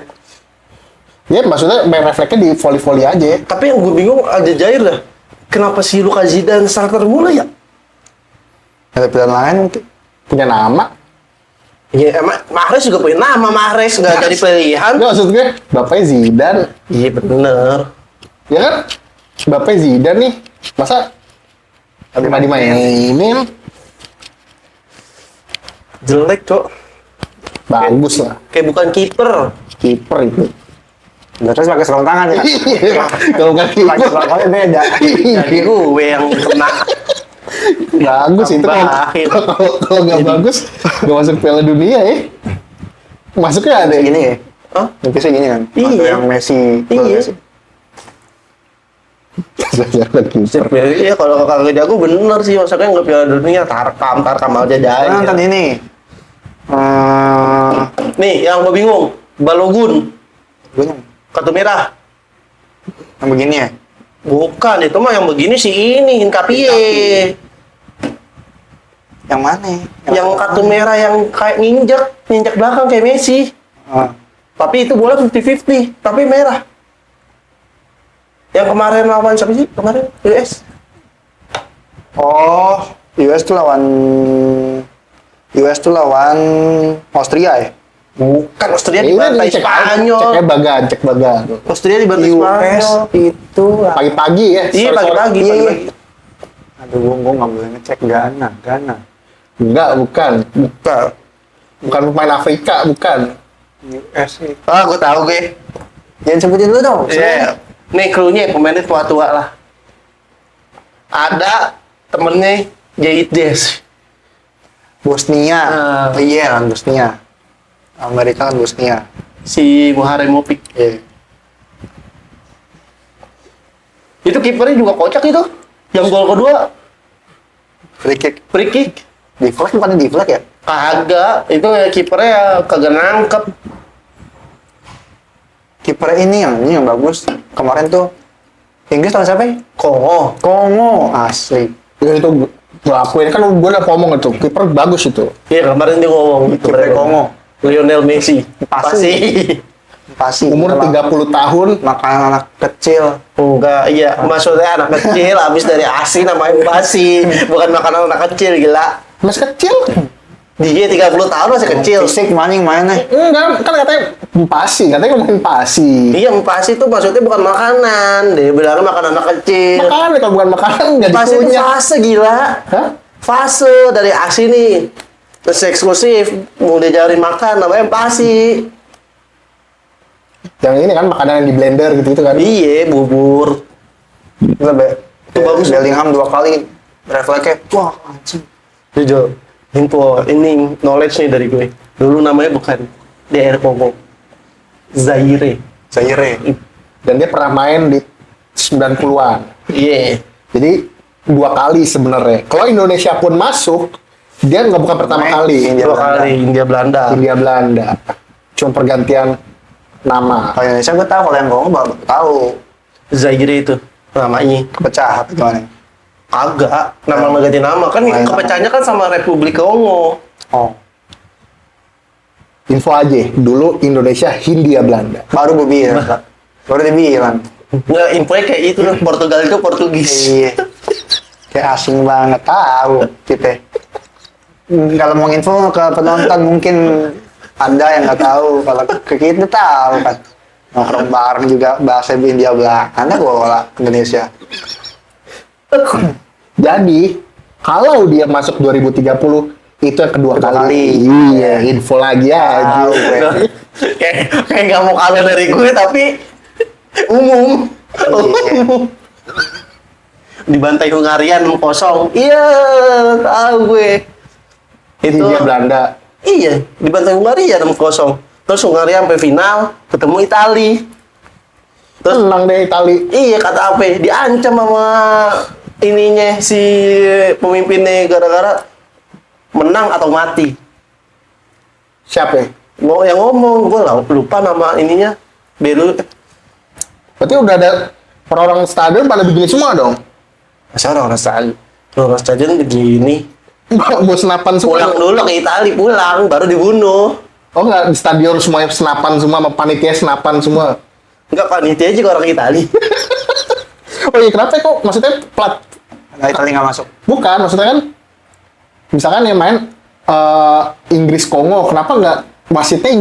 Speaker 4: Ya maksudnya main refleksnya di volley aja.
Speaker 1: Tapi yang gue bingung Aljazair dah. Kenapa si Luka Zidane starter mulu ya?
Speaker 2: Ada pilihan lain mungkin.
Speaker 4: Punya nama.
Speaker 1: Ya emang Mahrez juga punya nama Mahrez nggak jadi pilihan.
Speaker 4: Nggak, maksud gue bapaknya Zidane.
Speaker 1: Iya bener.
Speaker 4: Ya kan? Bapaknya Zidane nih. Masa nggak dimainin?
Speaker 1: Jelek cok.
Speaker 4: Bagus lah.
Speaker 1: Kayak bukan kiper.
Speaker 4: Kiper itu.
Speaker 2: Terus pakai sarung tangan ya.
Speaker 4: Kalau nggak kiper.
Speaker 2: Pakai sarung tangan beda.
Speaker 1: Jadi gue yang kena.
Speaker 4: Bagus itu
Speaker 1: Tambahin.
Speaker 4: kalau nggak bagus nggak masuk Piala Dunia ya. Masuknya ada
Speaker 2: Gini ya.
Speaker 1: Hah?
Speaker 2: Ngepisnya gini kan.
Speaker 1: Iya.
Speaker 2: Waktu yang Messi. gol
Speaker 1: Iya.
Speaker 2: Messi.
Speaker 1: Iya, kalau kagak jago bener sih, maksudnya nggak Piala Dunia, tarkam aja
Speaker 2: Nah, nonton
Speaker 1: aja.
Speaker 2: ini.
Speaker 1: Nih, yang gue bingung, Balogun,
Speaker 2: Gue yang
Speaker 1: kartu merah.
Speaker 2: begini ya.
Speaker 1: Bukan, itu mah yang begini sih ini, Hinkapie.
Speaker 2: Yang mana?
Speaker 1: Yang kartu merah yang kayak nginjek belakang kayak Messi.
Speaker 2: Ah.
Speaker 1: Tapi itu bola 50-50, tapi merah. Yang kemarin lawan siapa sih? Kemarin US.
Speaker 2: Oh, US tuh lawan Austria ya?
Speaker 1: Bukan, Austria
Speaker 4: Ini
Speaker 1: dibantai
Speaker 4: cek
Speaker 1: Spanyol.
Speaker 4: cek bagan.
Speaker 1: Austria dibantai Spanyol.
Speaker 2: itu.
Speaker 4: Pagi-pagi ya.
Speaker 1: Iya,
Speaker 4: sore-sore.
Speaker 1: pagi-pagi.
Speaker 2: Iya.
Speaker 1: Pagi-pagi.
Speaker 2: Aduh, gue nggak boleh ngecek Ghana.
Speaker 4: Enggak, bukan.
Speaker 1: Bukan.
Speaker 4: Bukan pemain Afrika, bukan.
Speaker 2: US itu.
Speaker 1: Ah, gue tahu gue.
Speaker 2: Jangan sebutin dulu dong.
Speaker 1: Iya. Nih krunya pemainnya tua-tua lah. Ada temennya Jahit Des.
Speaker 2: Bosnia.
Speaker 1: Ah.
Speaker 2: Oh, iya kan Bosnia. Amerika kan Bosnia.
Speaker 1: Si Muharemovic.
Speaker 2: Iya.
Speaker 1: Itu kipernya juga kocak itu. Yang gol kedua
Speaker 2: Free kick.
Speaker 1: free kick.
Speaker 2: Deflect bukan deflect ya?
Speaker 1: Kagak, itu ya kipernya kagak nangkep.
Speaker 2: Kiper ini yang bagus. Kemarin tuh Inggris lawan siapa ya?
Speaker 1: Kongo.
Speaker 2: Kongo. Asli.
Speaker 4: Ya itu gue akuin kan gue udah ngomong itu kiper bagus itu.
Speaker 1: Iya, kemarin dia ngomong gitu.
Speaker 2: Kiper Kongo.
Speaker 1: Lionel Messi.
Speaker 2: Pasti. Pasti.
Speaker 4: Umur 30 tahun.
Speaker 2: Makan anak kecil.
Speaker 1: Enggak, iya. Maksudnya anak kecil habis dari ASI namanya Basi. Bukan makanan anak kecil, gila.
Speaker 4: Masih kecil.
Speaker 1: Dia 30 tahun masih kecil.
Speaker 2: Fisik maning mainnya.
Speaker 4: Enggak, kan katanya katanya ngomongin pasi.
Speaker 1: Iya, pasi itu maksudnya bukan makanan. Dia bilangnya makanan anak kecil.
Speaker 4: Makanan kalau bukan makanan nggak
Speaker 1: Pasi itu
Speaker 4: dikunyah.
Speaker 1: fase gila.
Speaker 4: Hah?
Speaker 1: Fase dari ASI nih. Terus eksklusif. Mau diajarin makan namanya pasi.
Speaker 4: Yang ini kan makanan yang di blender gitu kan.
Speaker 1: Iya, bubur.
Speaker 2: Gila,
Speaker 1: Itu bagus.
Speaker 2: Bellingham 2 kali. Refleksnya. Wah, anjing.
Speaker 1: Jujur. Ini knowledge nih dari gue. Dulu namanya bukan DR Kongo. Zaire.
Speaker 2: Zaire.
Speaker 4: Dan dia pernah main di 90-an.
Speaker 1: Iya.
Speaker 4: Jadi 2 kali sebenarnya. Kalau Indonesia pun masuk, dia nggak bukan pertama
Speaker 2: Main
Speaker 4: kali.
Speaker 2: India
Speaker 1: Dua
Speaker 2: Belanda.
Speaker 1: kali India Belanda.
Speaker 4: India Belanda. Cuma pergantian nama.
Speaker 2: Kalau Indonesia gue tahu, kalau yang Kongo baru tahu.
Speaker 1: Zaire itu namanya.
Speaker 2: Pecah apa gimana?
Speaker 1: Agak. Nama ganti nama. Kan
Speaker 2: Nama.
Speaker 1: kepecahnya kan sama Republik Kongo.
Speaker 2: Oh.
Speaker 4: Info aja, dulu Indonesia Hindia Belanda.
Speaker 2: Baru gue bilang. Baru dia bilang.
Speaker 1: Nggak, infonya kayak itu. Portugal itu Portugis.
Speaker 2: Iya. Kayak asing banget tahu kita. Kalau mau info ke penonton mungkin ada yang nggak tahu. Kalau ke kita tahu kan. Nongkrong bareng juga bahasa India Belanda bola Indonesia.
Speaker 4: Jadi, kalau dia masuk 2030, itu yang kedua kali. Iya, info lagi aja.
Speaker 2: Tahu gue.
Speaker 1: kayak nggak mau kalah dari gue tapi umum. Umum. Dibantai Hungarian 0. Iya, tahu gue. Itu
Speaker 4: Hindia Belanda.
Speaker 1: iya, dibantai Hungaria 6-0. Terus Hungaria sampai final ketemu Itali. Terus
Speaker 4: Tenang deh Itali.
Speaker 1: iya kata apa? Diancam sama ininya si pemimpinnya gara-gara menang atau mati.
Speaker 4: Siapa ya?
Speaker 1: Yang ngomong, gue lupa nama ininya. Belu.
Speaker 4: Berarti udah ada orang-orang stadion pada begini semua dong?
Speaker 1: Masa orang stadion? Orang stadion begini.
Speaker 4: Mau senapan semua?
Speaker 1: Pulang dulu ke Itali, pulang, baru dibunuh.
Speaker 4: Oh enggak, di stadion semuanya senapan semua, sama panitia senapan semua.
Speaker 1: Enggak, panitia juga orang Itali.
Speaker 4: Oh iya, kenapa kok? Maksudnya plat?
Speaker 2: Nah, Itali nggak masuk.
Speaker 4: Bukan, maksudnya kan misalkan yang main Inggris Kongo, kenapa nggak wasitnya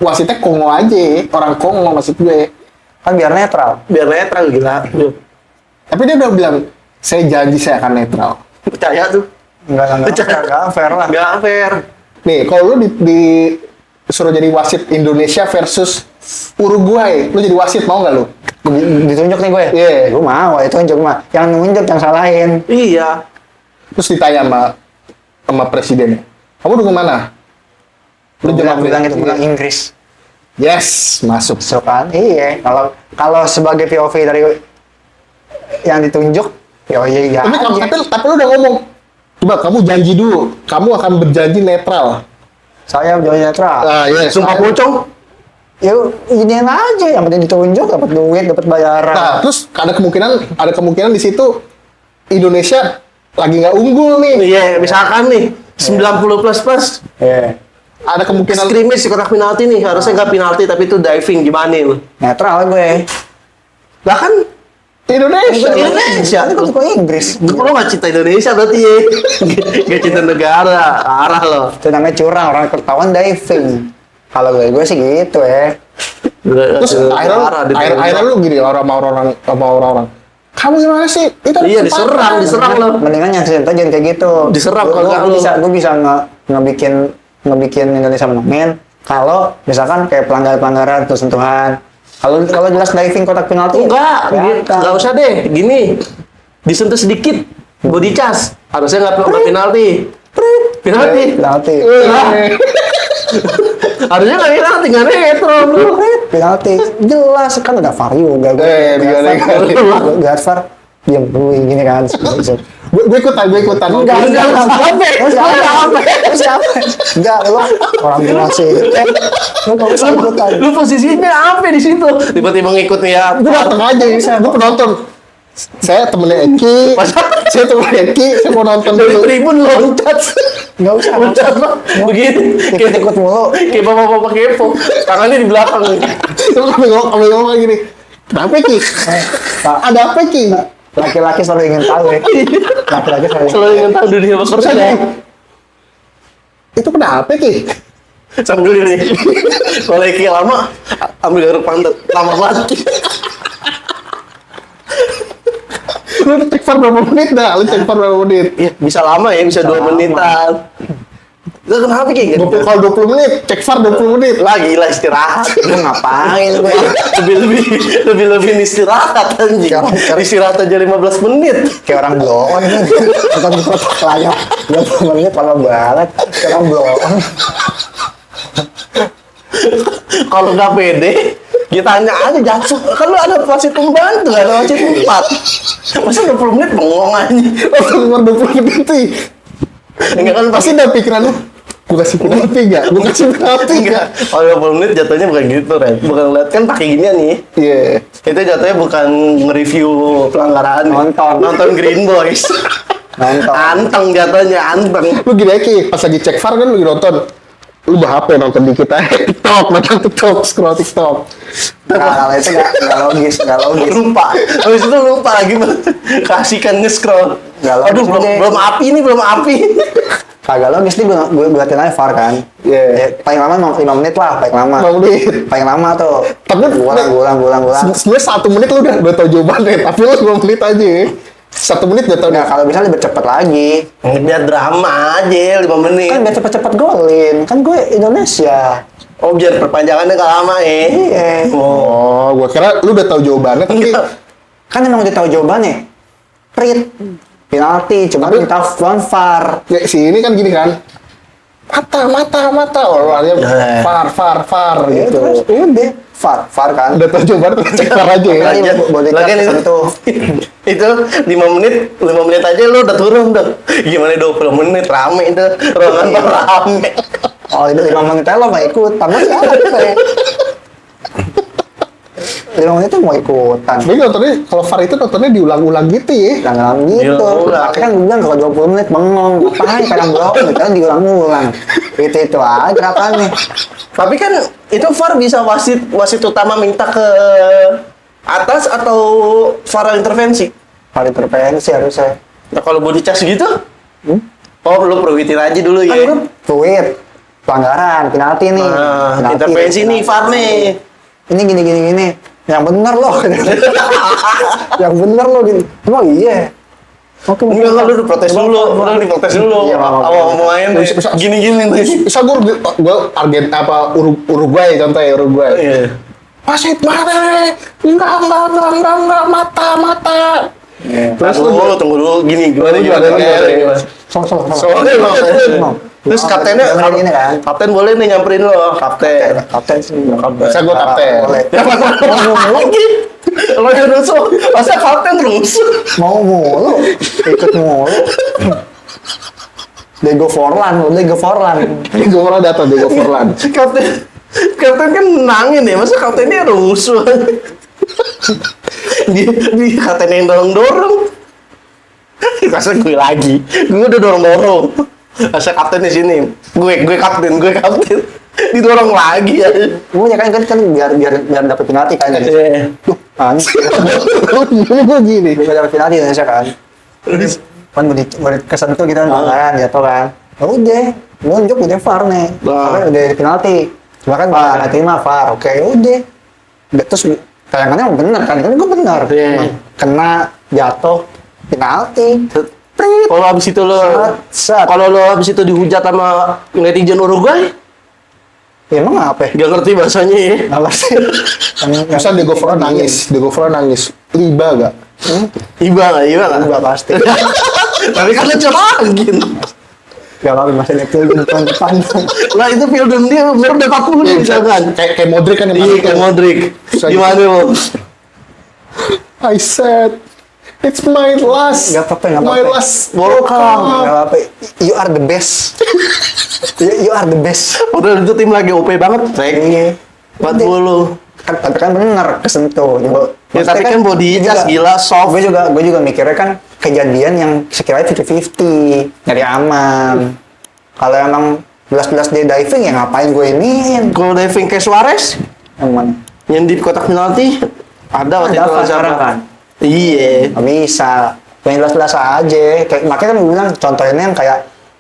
Speaker 4: wasitnya Kongo aja, orang Kongo maksud gue.
Speaker 2: Kan biar netral.
Speaker 1: Biar netral, gila.
Speaker 4: Tapi dia udah bilang, saya janji saya akan netral.
Speaker 1: Percaya tuh.
Speaker 2: Enggak fair lah.
Speaker 1: Enggak fair.
Speaker 4: Nih, kalau lu disuruh jadi wasit Indonesia versus Uruguay, lu jadi wasit mau nggak lu?
Speaker 2: Ditunjuk nih gue.
Speaker 4: Iya.
Speaker 2: Gue mau, itu tunjuk mah. Yang nunjuk yang salahin.
Speaker 1: Iya.
Speaker 4: Terus ditanya sama presidennya, kamu dukung mana? Lu
Speaker 2: bilang
Speaker 4: jawab
Speaker 2: itu bilang Inggris.
Speaker 4: Yes, masuk.
Speaker 2: So kan, iya. Kalau sebagai POV dari yang ditunjuk, ya iya.
Speaker 4: Tapi lu udah ngomong. Coba kamu janji dulu, kamu akan berjanji netral.
Speaker 2: Saya jauh netral.
Speaker 4: Yes.
Speaker 1: Sumpah pocong.
Speaker 2: Ya ini aja, yang penting ditunjuk, dapat duit, dapat bayaran.
Speaker 4: Nah, terus ada kemungkinan di situ Indonesia lagi nggak unggul nih.
Speaker 1: Iya, misalkan nih 90 plus.
Speaker 2: Iya.
Speaker 4: Ada kemungkinan
Speaker 1: Skrimis di kotak penalti nih, harusnya nggak penalti tapi itu diving gimana lu?
Speaker 2: Netral gue.
Speaker 1: Lah kan
Speaker 4: Indonesia.
Speaker 1: Indonesia.
Speaker 2: Tapi gue Inggris.
Speaker 1: Lu nggak cinta Indonesia berarti ya? Nggak cinta negara, arah lo.
Speaker 2: Itu namanya curang, orang ketahuan diving. Kalau gue sih gitu ya.
Speaker 4: Terus akhirnya lu gini orang-orang. Kamu gimana sih? Itu
Speaker 1: Iya diserang lo.
Speaker 2: Mendingan yang cerita jangan kayak gitu.
Speaker 1: Diserang kalau nggak lu.
Speaker 2: Gue bisa ngebikin Indonesia menangin kalau misalkan kayak pelanggaran sentuhan. Kalau jelas diving kotak penalti.
Speaker 1: Enggak, nggak usah deh. Gini, disentuh sedikit, body charge. Harusnya nggak penalti. Penalti. Harusnya nggak penalti, nggak retro bro.
Speaker 2: Penalti jelas kan ada VAR juga. Gak VAR. Diam dulu gini kan.
Speaker 4: Gue ikutan.
Speaker 2: Enggak, lu orang tua sih. Lu nggak usah ikutan.
Speaker 1: Lu posisinya apa di situ? Tiba-tiba ngikut nih ya.
Speaker 4: Gue dateng aja, gue penonton. Saya temennya Eki, saya mau nonton
Speaker 1: Dari
Speaker 4: dulu.
Speaker 1: tribun loncat.
Speaker 2: Nggak usah.
Speaker 1: Loncat lo. Begini.
Speaker 2: Ikut mulu.
Speaker 1: Kayak bapak-bapak kepo. Tangannya di belakang.
Speaker 4: Terus kami ngomong gini, kenapa Ki? Ada apa Ki?
Speaker 2: Laki-laki selalu ingin tahu ya. Laki-laki
Speaker 1: Selalu ingin tahu dunia pekerjaan.
Speaker 4: Itu kenapa Ki?
Speaker 1: Sambil nih. Kalau Eki lama, ambil garuk pantat. Lama banget.
Speaker 4: Lu cek VAR berapa menit dah?
Speaker 1: Ya, bisa lama ya, bisa 2 menitan. Lu kenapa Ki?
Speaker 4: Kalau 20 menit, cek VAR 20 menit.
Speaker 1: Lagi lah istirahat.
Speaker 2: Lu ngapain gue?
Speaker 1: lebih istirahat anjing. Istirahat aja 15 menit.
Speaker 2: Kayak orang blow on kan. Bukan di kotak layar. 20 menit lama banget. Kayak orang blow on.
Speaker 1: Kalau nggak pede, kita tanya aja Jaksu. Kan lu ada wasit pembantu, nggak ada wasit empat. Masa 20 menit bengong aja.
Speaker 4: Langsung 20 menit sih.
Speaker 1: Enggak kan
Speaker 4: Pasti ada pikiran lu, gue kasih penalti nggak? Gue kasih penalti nggak?
Speaker 1: Kalau 20 menit jatuhnya bukan gitu, Ren. Bukan ngeliat kan pakai ginian nih.
Speaker 4: Iya.
Speaker 1: Itu jatuhnya bukan nge-review pelanggaran. Nonton Green Boys. Anteng jatuhnya, anteng.
Speaker 4: Lu gini aja Ki, pas lagi cek VAR kan lu lagi nonton. Lu HP nonton dikit aja. TikTok, scroll TikTok.
Speaker 2: Kalau itu nggak logis.
Speaker 1: Lupa. Habis itu lupa lagi kasihkan nge-scroll. Aduh, belum api.
Speaker 2: Kagak logis nih gue buatin aja VAR kan.
Speaker 4: Iya.
Speaker 2: Paling lama 5 menit lah, paling lama.
Speaker 4: 5 menit.
Speaker 2: Paling lama tuh.
Speaker 4: Tapi
Speaker 2: Gulang.
Speaker 4: Sebenarnya 1 menit lu udah tahu jawabannya, tapi lu 2 menit aja. 1 menit udah tahu.
Speaker 2: Nah, kalau bisa lebih cepet lagi.
Speaker 1: Biar drama aja 5 menit.
Speaker 2: Kan biar cepet-cepet golin. Kan gue Indonesia.
Speaker 1: Oh, biar perpanjangannya nggak lama ya.
Speaker 2: Iya.
Speaker 4: Oh, gua kira lu udah tahu jawabannya tapi
Speaker 2: Kan emang udah tahu jawabannya. Prit. Penalti, cuma
Speaker 4: Tapi-
Speaker 2: minta VAR.
Speaker 4: ya, si ini kan gini kan. Mata. Oh, artinya VAR
Speaker 2: Ya,
Speaker 4: gitu.
Speaker 2: terus udah VAR kan.
Speaker 4: Udah tahu jawaban terus cek VAR aja ya.
Speaker 2: Lagi boleh
Speaker 1: Lagian
Speaker 2: kesan
Speaker 1: itu, itu 5 menit aja lu udah turun tuh. Gimana 20 menit rame itu ruangan rame.
Speaker 2: Oh, itu 5 menit aja lo gak ikut. Padahal siapa ya? 5 menit tuh mau ikutan.
Speaker 4: Tapi nontonnya kalau VAR itu nontonnya diulang-ulang gitu ya.
Speaker 2: Jangan gitu.
Speaker 1: Diulang-ulang.
Speaker 2: Makanya kan gue bilang kalau 20 menit bengong. Ngapain kadang blok, kan diulang-ulang. Itu aja gerakannya.
Speaker 1: Tapi kan itu VAR bisa wasit utama minta ke atas atau VAR intervensi.
Speaker 2: VAR intervensi harusnya.
Speaker 1: Nah, kalau body charge gitu, oh lu perwitin aja dulu
Speaker 2: Kan
Speaker 1: ya.
Speaker 2: gue tweet. Pelanggaran, penalti nih.
Speaker 1: Nah,
Speaker 2: Penalti,
Speaker 1: intervensi nih VAR nih.
Speaker 2: Ini gini. Yang bener loh. Yang bener loh gini. Emang iya. Oke,
Speaker 1: Enggak, lu protes dulu. Lu diprotes dulu.
Speaker 2: Iya, maaf.
Speaker 1: Awal-awalnya
Speaker 4: Bisa-
Speaker 1: gini-gini nih.
Speaker 4: Bisa gue Uruguay contohnya Uruguay.
Speaker 1: Iya.
Speaker 4: Wasit mana? Enggak, mata.
Speaker 1: Terus tunggu dulu gini gimana
Speaker 4: Gimana?
Speaker 1: gimana.
Speaker 2: Soalnya
Speaker 1: Soalnya Terus kaptennya,
Speaker 2: Yang ini kan.
Speaker 1: kapten boleh nih nyamperin lo, kapten.
Speaker 2: Kapten sih.
Speaker 4: Saya gue kapten.
Speaker 2: Boleh.
Speaker 1: Ya mana lagi? Lo yang rusuh, masa kapten rusuh?
Speaker 2: Mau mulu, ikut mulu. Diego Forlan,
Speaker 4: Diego Forlan datang, Diego Forlan.
Speaker 1: Kapten kan menangin ya, masa kaptennya rusuh? Dia kapten yang dorong-dorong. Masa gue lagi, gue udah dorong-dorong. Masa kapten di sini, gue kapten, didorong lagi ya.
Speaker 2: Gue kan biar dapet penalti kan.
Speaker 1: Iya.
Speaker 4: Gue gini.
Speaker 2: Biar dapet penalti Indonesia kan. Kan mau kesentuh gitu kan, pelanggaran jatuh kan. Ya udah, nunjuk udah VAR nih.
Speaker 1: Nah.
Speaker 2: Udah penalti. Cuma kan nggak terima VAR. Oke, udah. Terus tayangannya bener kan gue bener.
Speaker 1: Iya.
Speaker 2: Kena jatuh penalti.
Speaker 1: Kalau abis itu lo,
Speaker 2: Set.
Speaker 1: kalau lo abis itu dihujat sama netizen Uruguay,
Speaker 2: Ya emang apa ya?
Speaker 1: gak ngerti bahasanya ya.
Speaker 2: Nggak ngerti.
Speaker 4: Masa Diego Forlan nangis. Liba gak?
Speaker 1: Iba nggak?
Speaker 2: Nggak pasti.
Speaker 1: Tapi kan lo curangin.
Speaker 2: Gak apa-apa masih nekil di depan.
Speaker 1: Lah itu film dia umur udah 40 nih misalkan.
Speaker 4: Kayak Modric kan yang
Speaker 1: Iya
Speaker 4: masuk
Speaker 1: kayak
Speaker 4: tuh.
Speaker 1: Modric.
Speaker 4: Susah
Speaker 1: Gimana lo?
Speaker 4: I said, it's my last.
Speaker 2: Nggak apa-apa.
Speaker 4: My last
Speaker 1: World Cup.
Speaker 2: Gak apa-apa. You are the best. You are the best.
Speaker 1: Udah itu tim lagi OP banget, Trek.
Speaker 2: Iya.
Speaker 1: 40.
Speaker 2: Tapi kan bener kesentuh.
Speaker 1: Ya tapi kan body jas gila soft.
Speaker 2: Gue juga mikirnya kan kejadian yang sekiranya 50-50 dari aman. Kalau emang jelas-jelas dia diving ya ngapain gue iniin?
Speaker 1: Kalau diving kayak Suarez,
Speaker 2: Yang mana?
Speaker 1: yang di kotak penalti ada waktu
Speaker 2: Ada
Speaker 1: itu
Speaker 2: apa
Speaker 1: siapa?
Speaker 2: sekarang kan?
Speaker 1: Iya.
Speaker 2: Nggak bisa. Yang jelas-jelas aja. Kayak makanya kan gue bilang contohnya yang kayak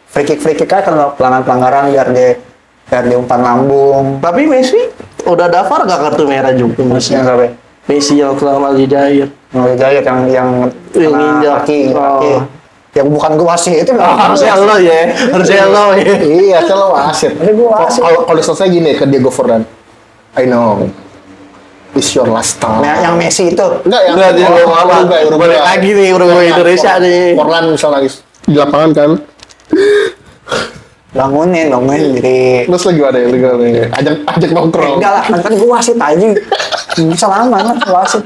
Speaker 2: free kick aja kalau pelanggaran biar dia umpan lambung.
Speaker 1: Tapi Messi udah daftar gak kartu merah juga Messi?
Speaker 2: Yang sampai
Speaker 1: Messi yang selama di Jair.
Speaker 2: Jahit yang
Speaker 1: Yang nginjak.
Speaker 2: kaki.
Speaker 1: Oh.
Speaker 2: Yang bukan gue wasit itu
Speaker 1: Harusnya lo ya, harusnya lo ya.
Speaker 4: Iya, kalau wasit.
Speaker 2: Ini gua wasit.
Speaker 4: Kalau selesai gini ke Diego Forlan. I know. It's your last time.
Speaker 2: Nah, yang Messi itu.
Speaker 4: Enggak, yang
Speaker 1: Enggak, dia
Speaker 4: Uruguay.
Speaker 1: balik lagi nih Uruguay Indonesia nih.
Speaker 4: Forlan misal nangis di lapangan kan.
Speaker 2: Bangunin jadi
Speaker 4: Terus lagi ada ajak nongkrong.
Speaker 2: enggak lah kan gue wasit aja bisa lama lah wasit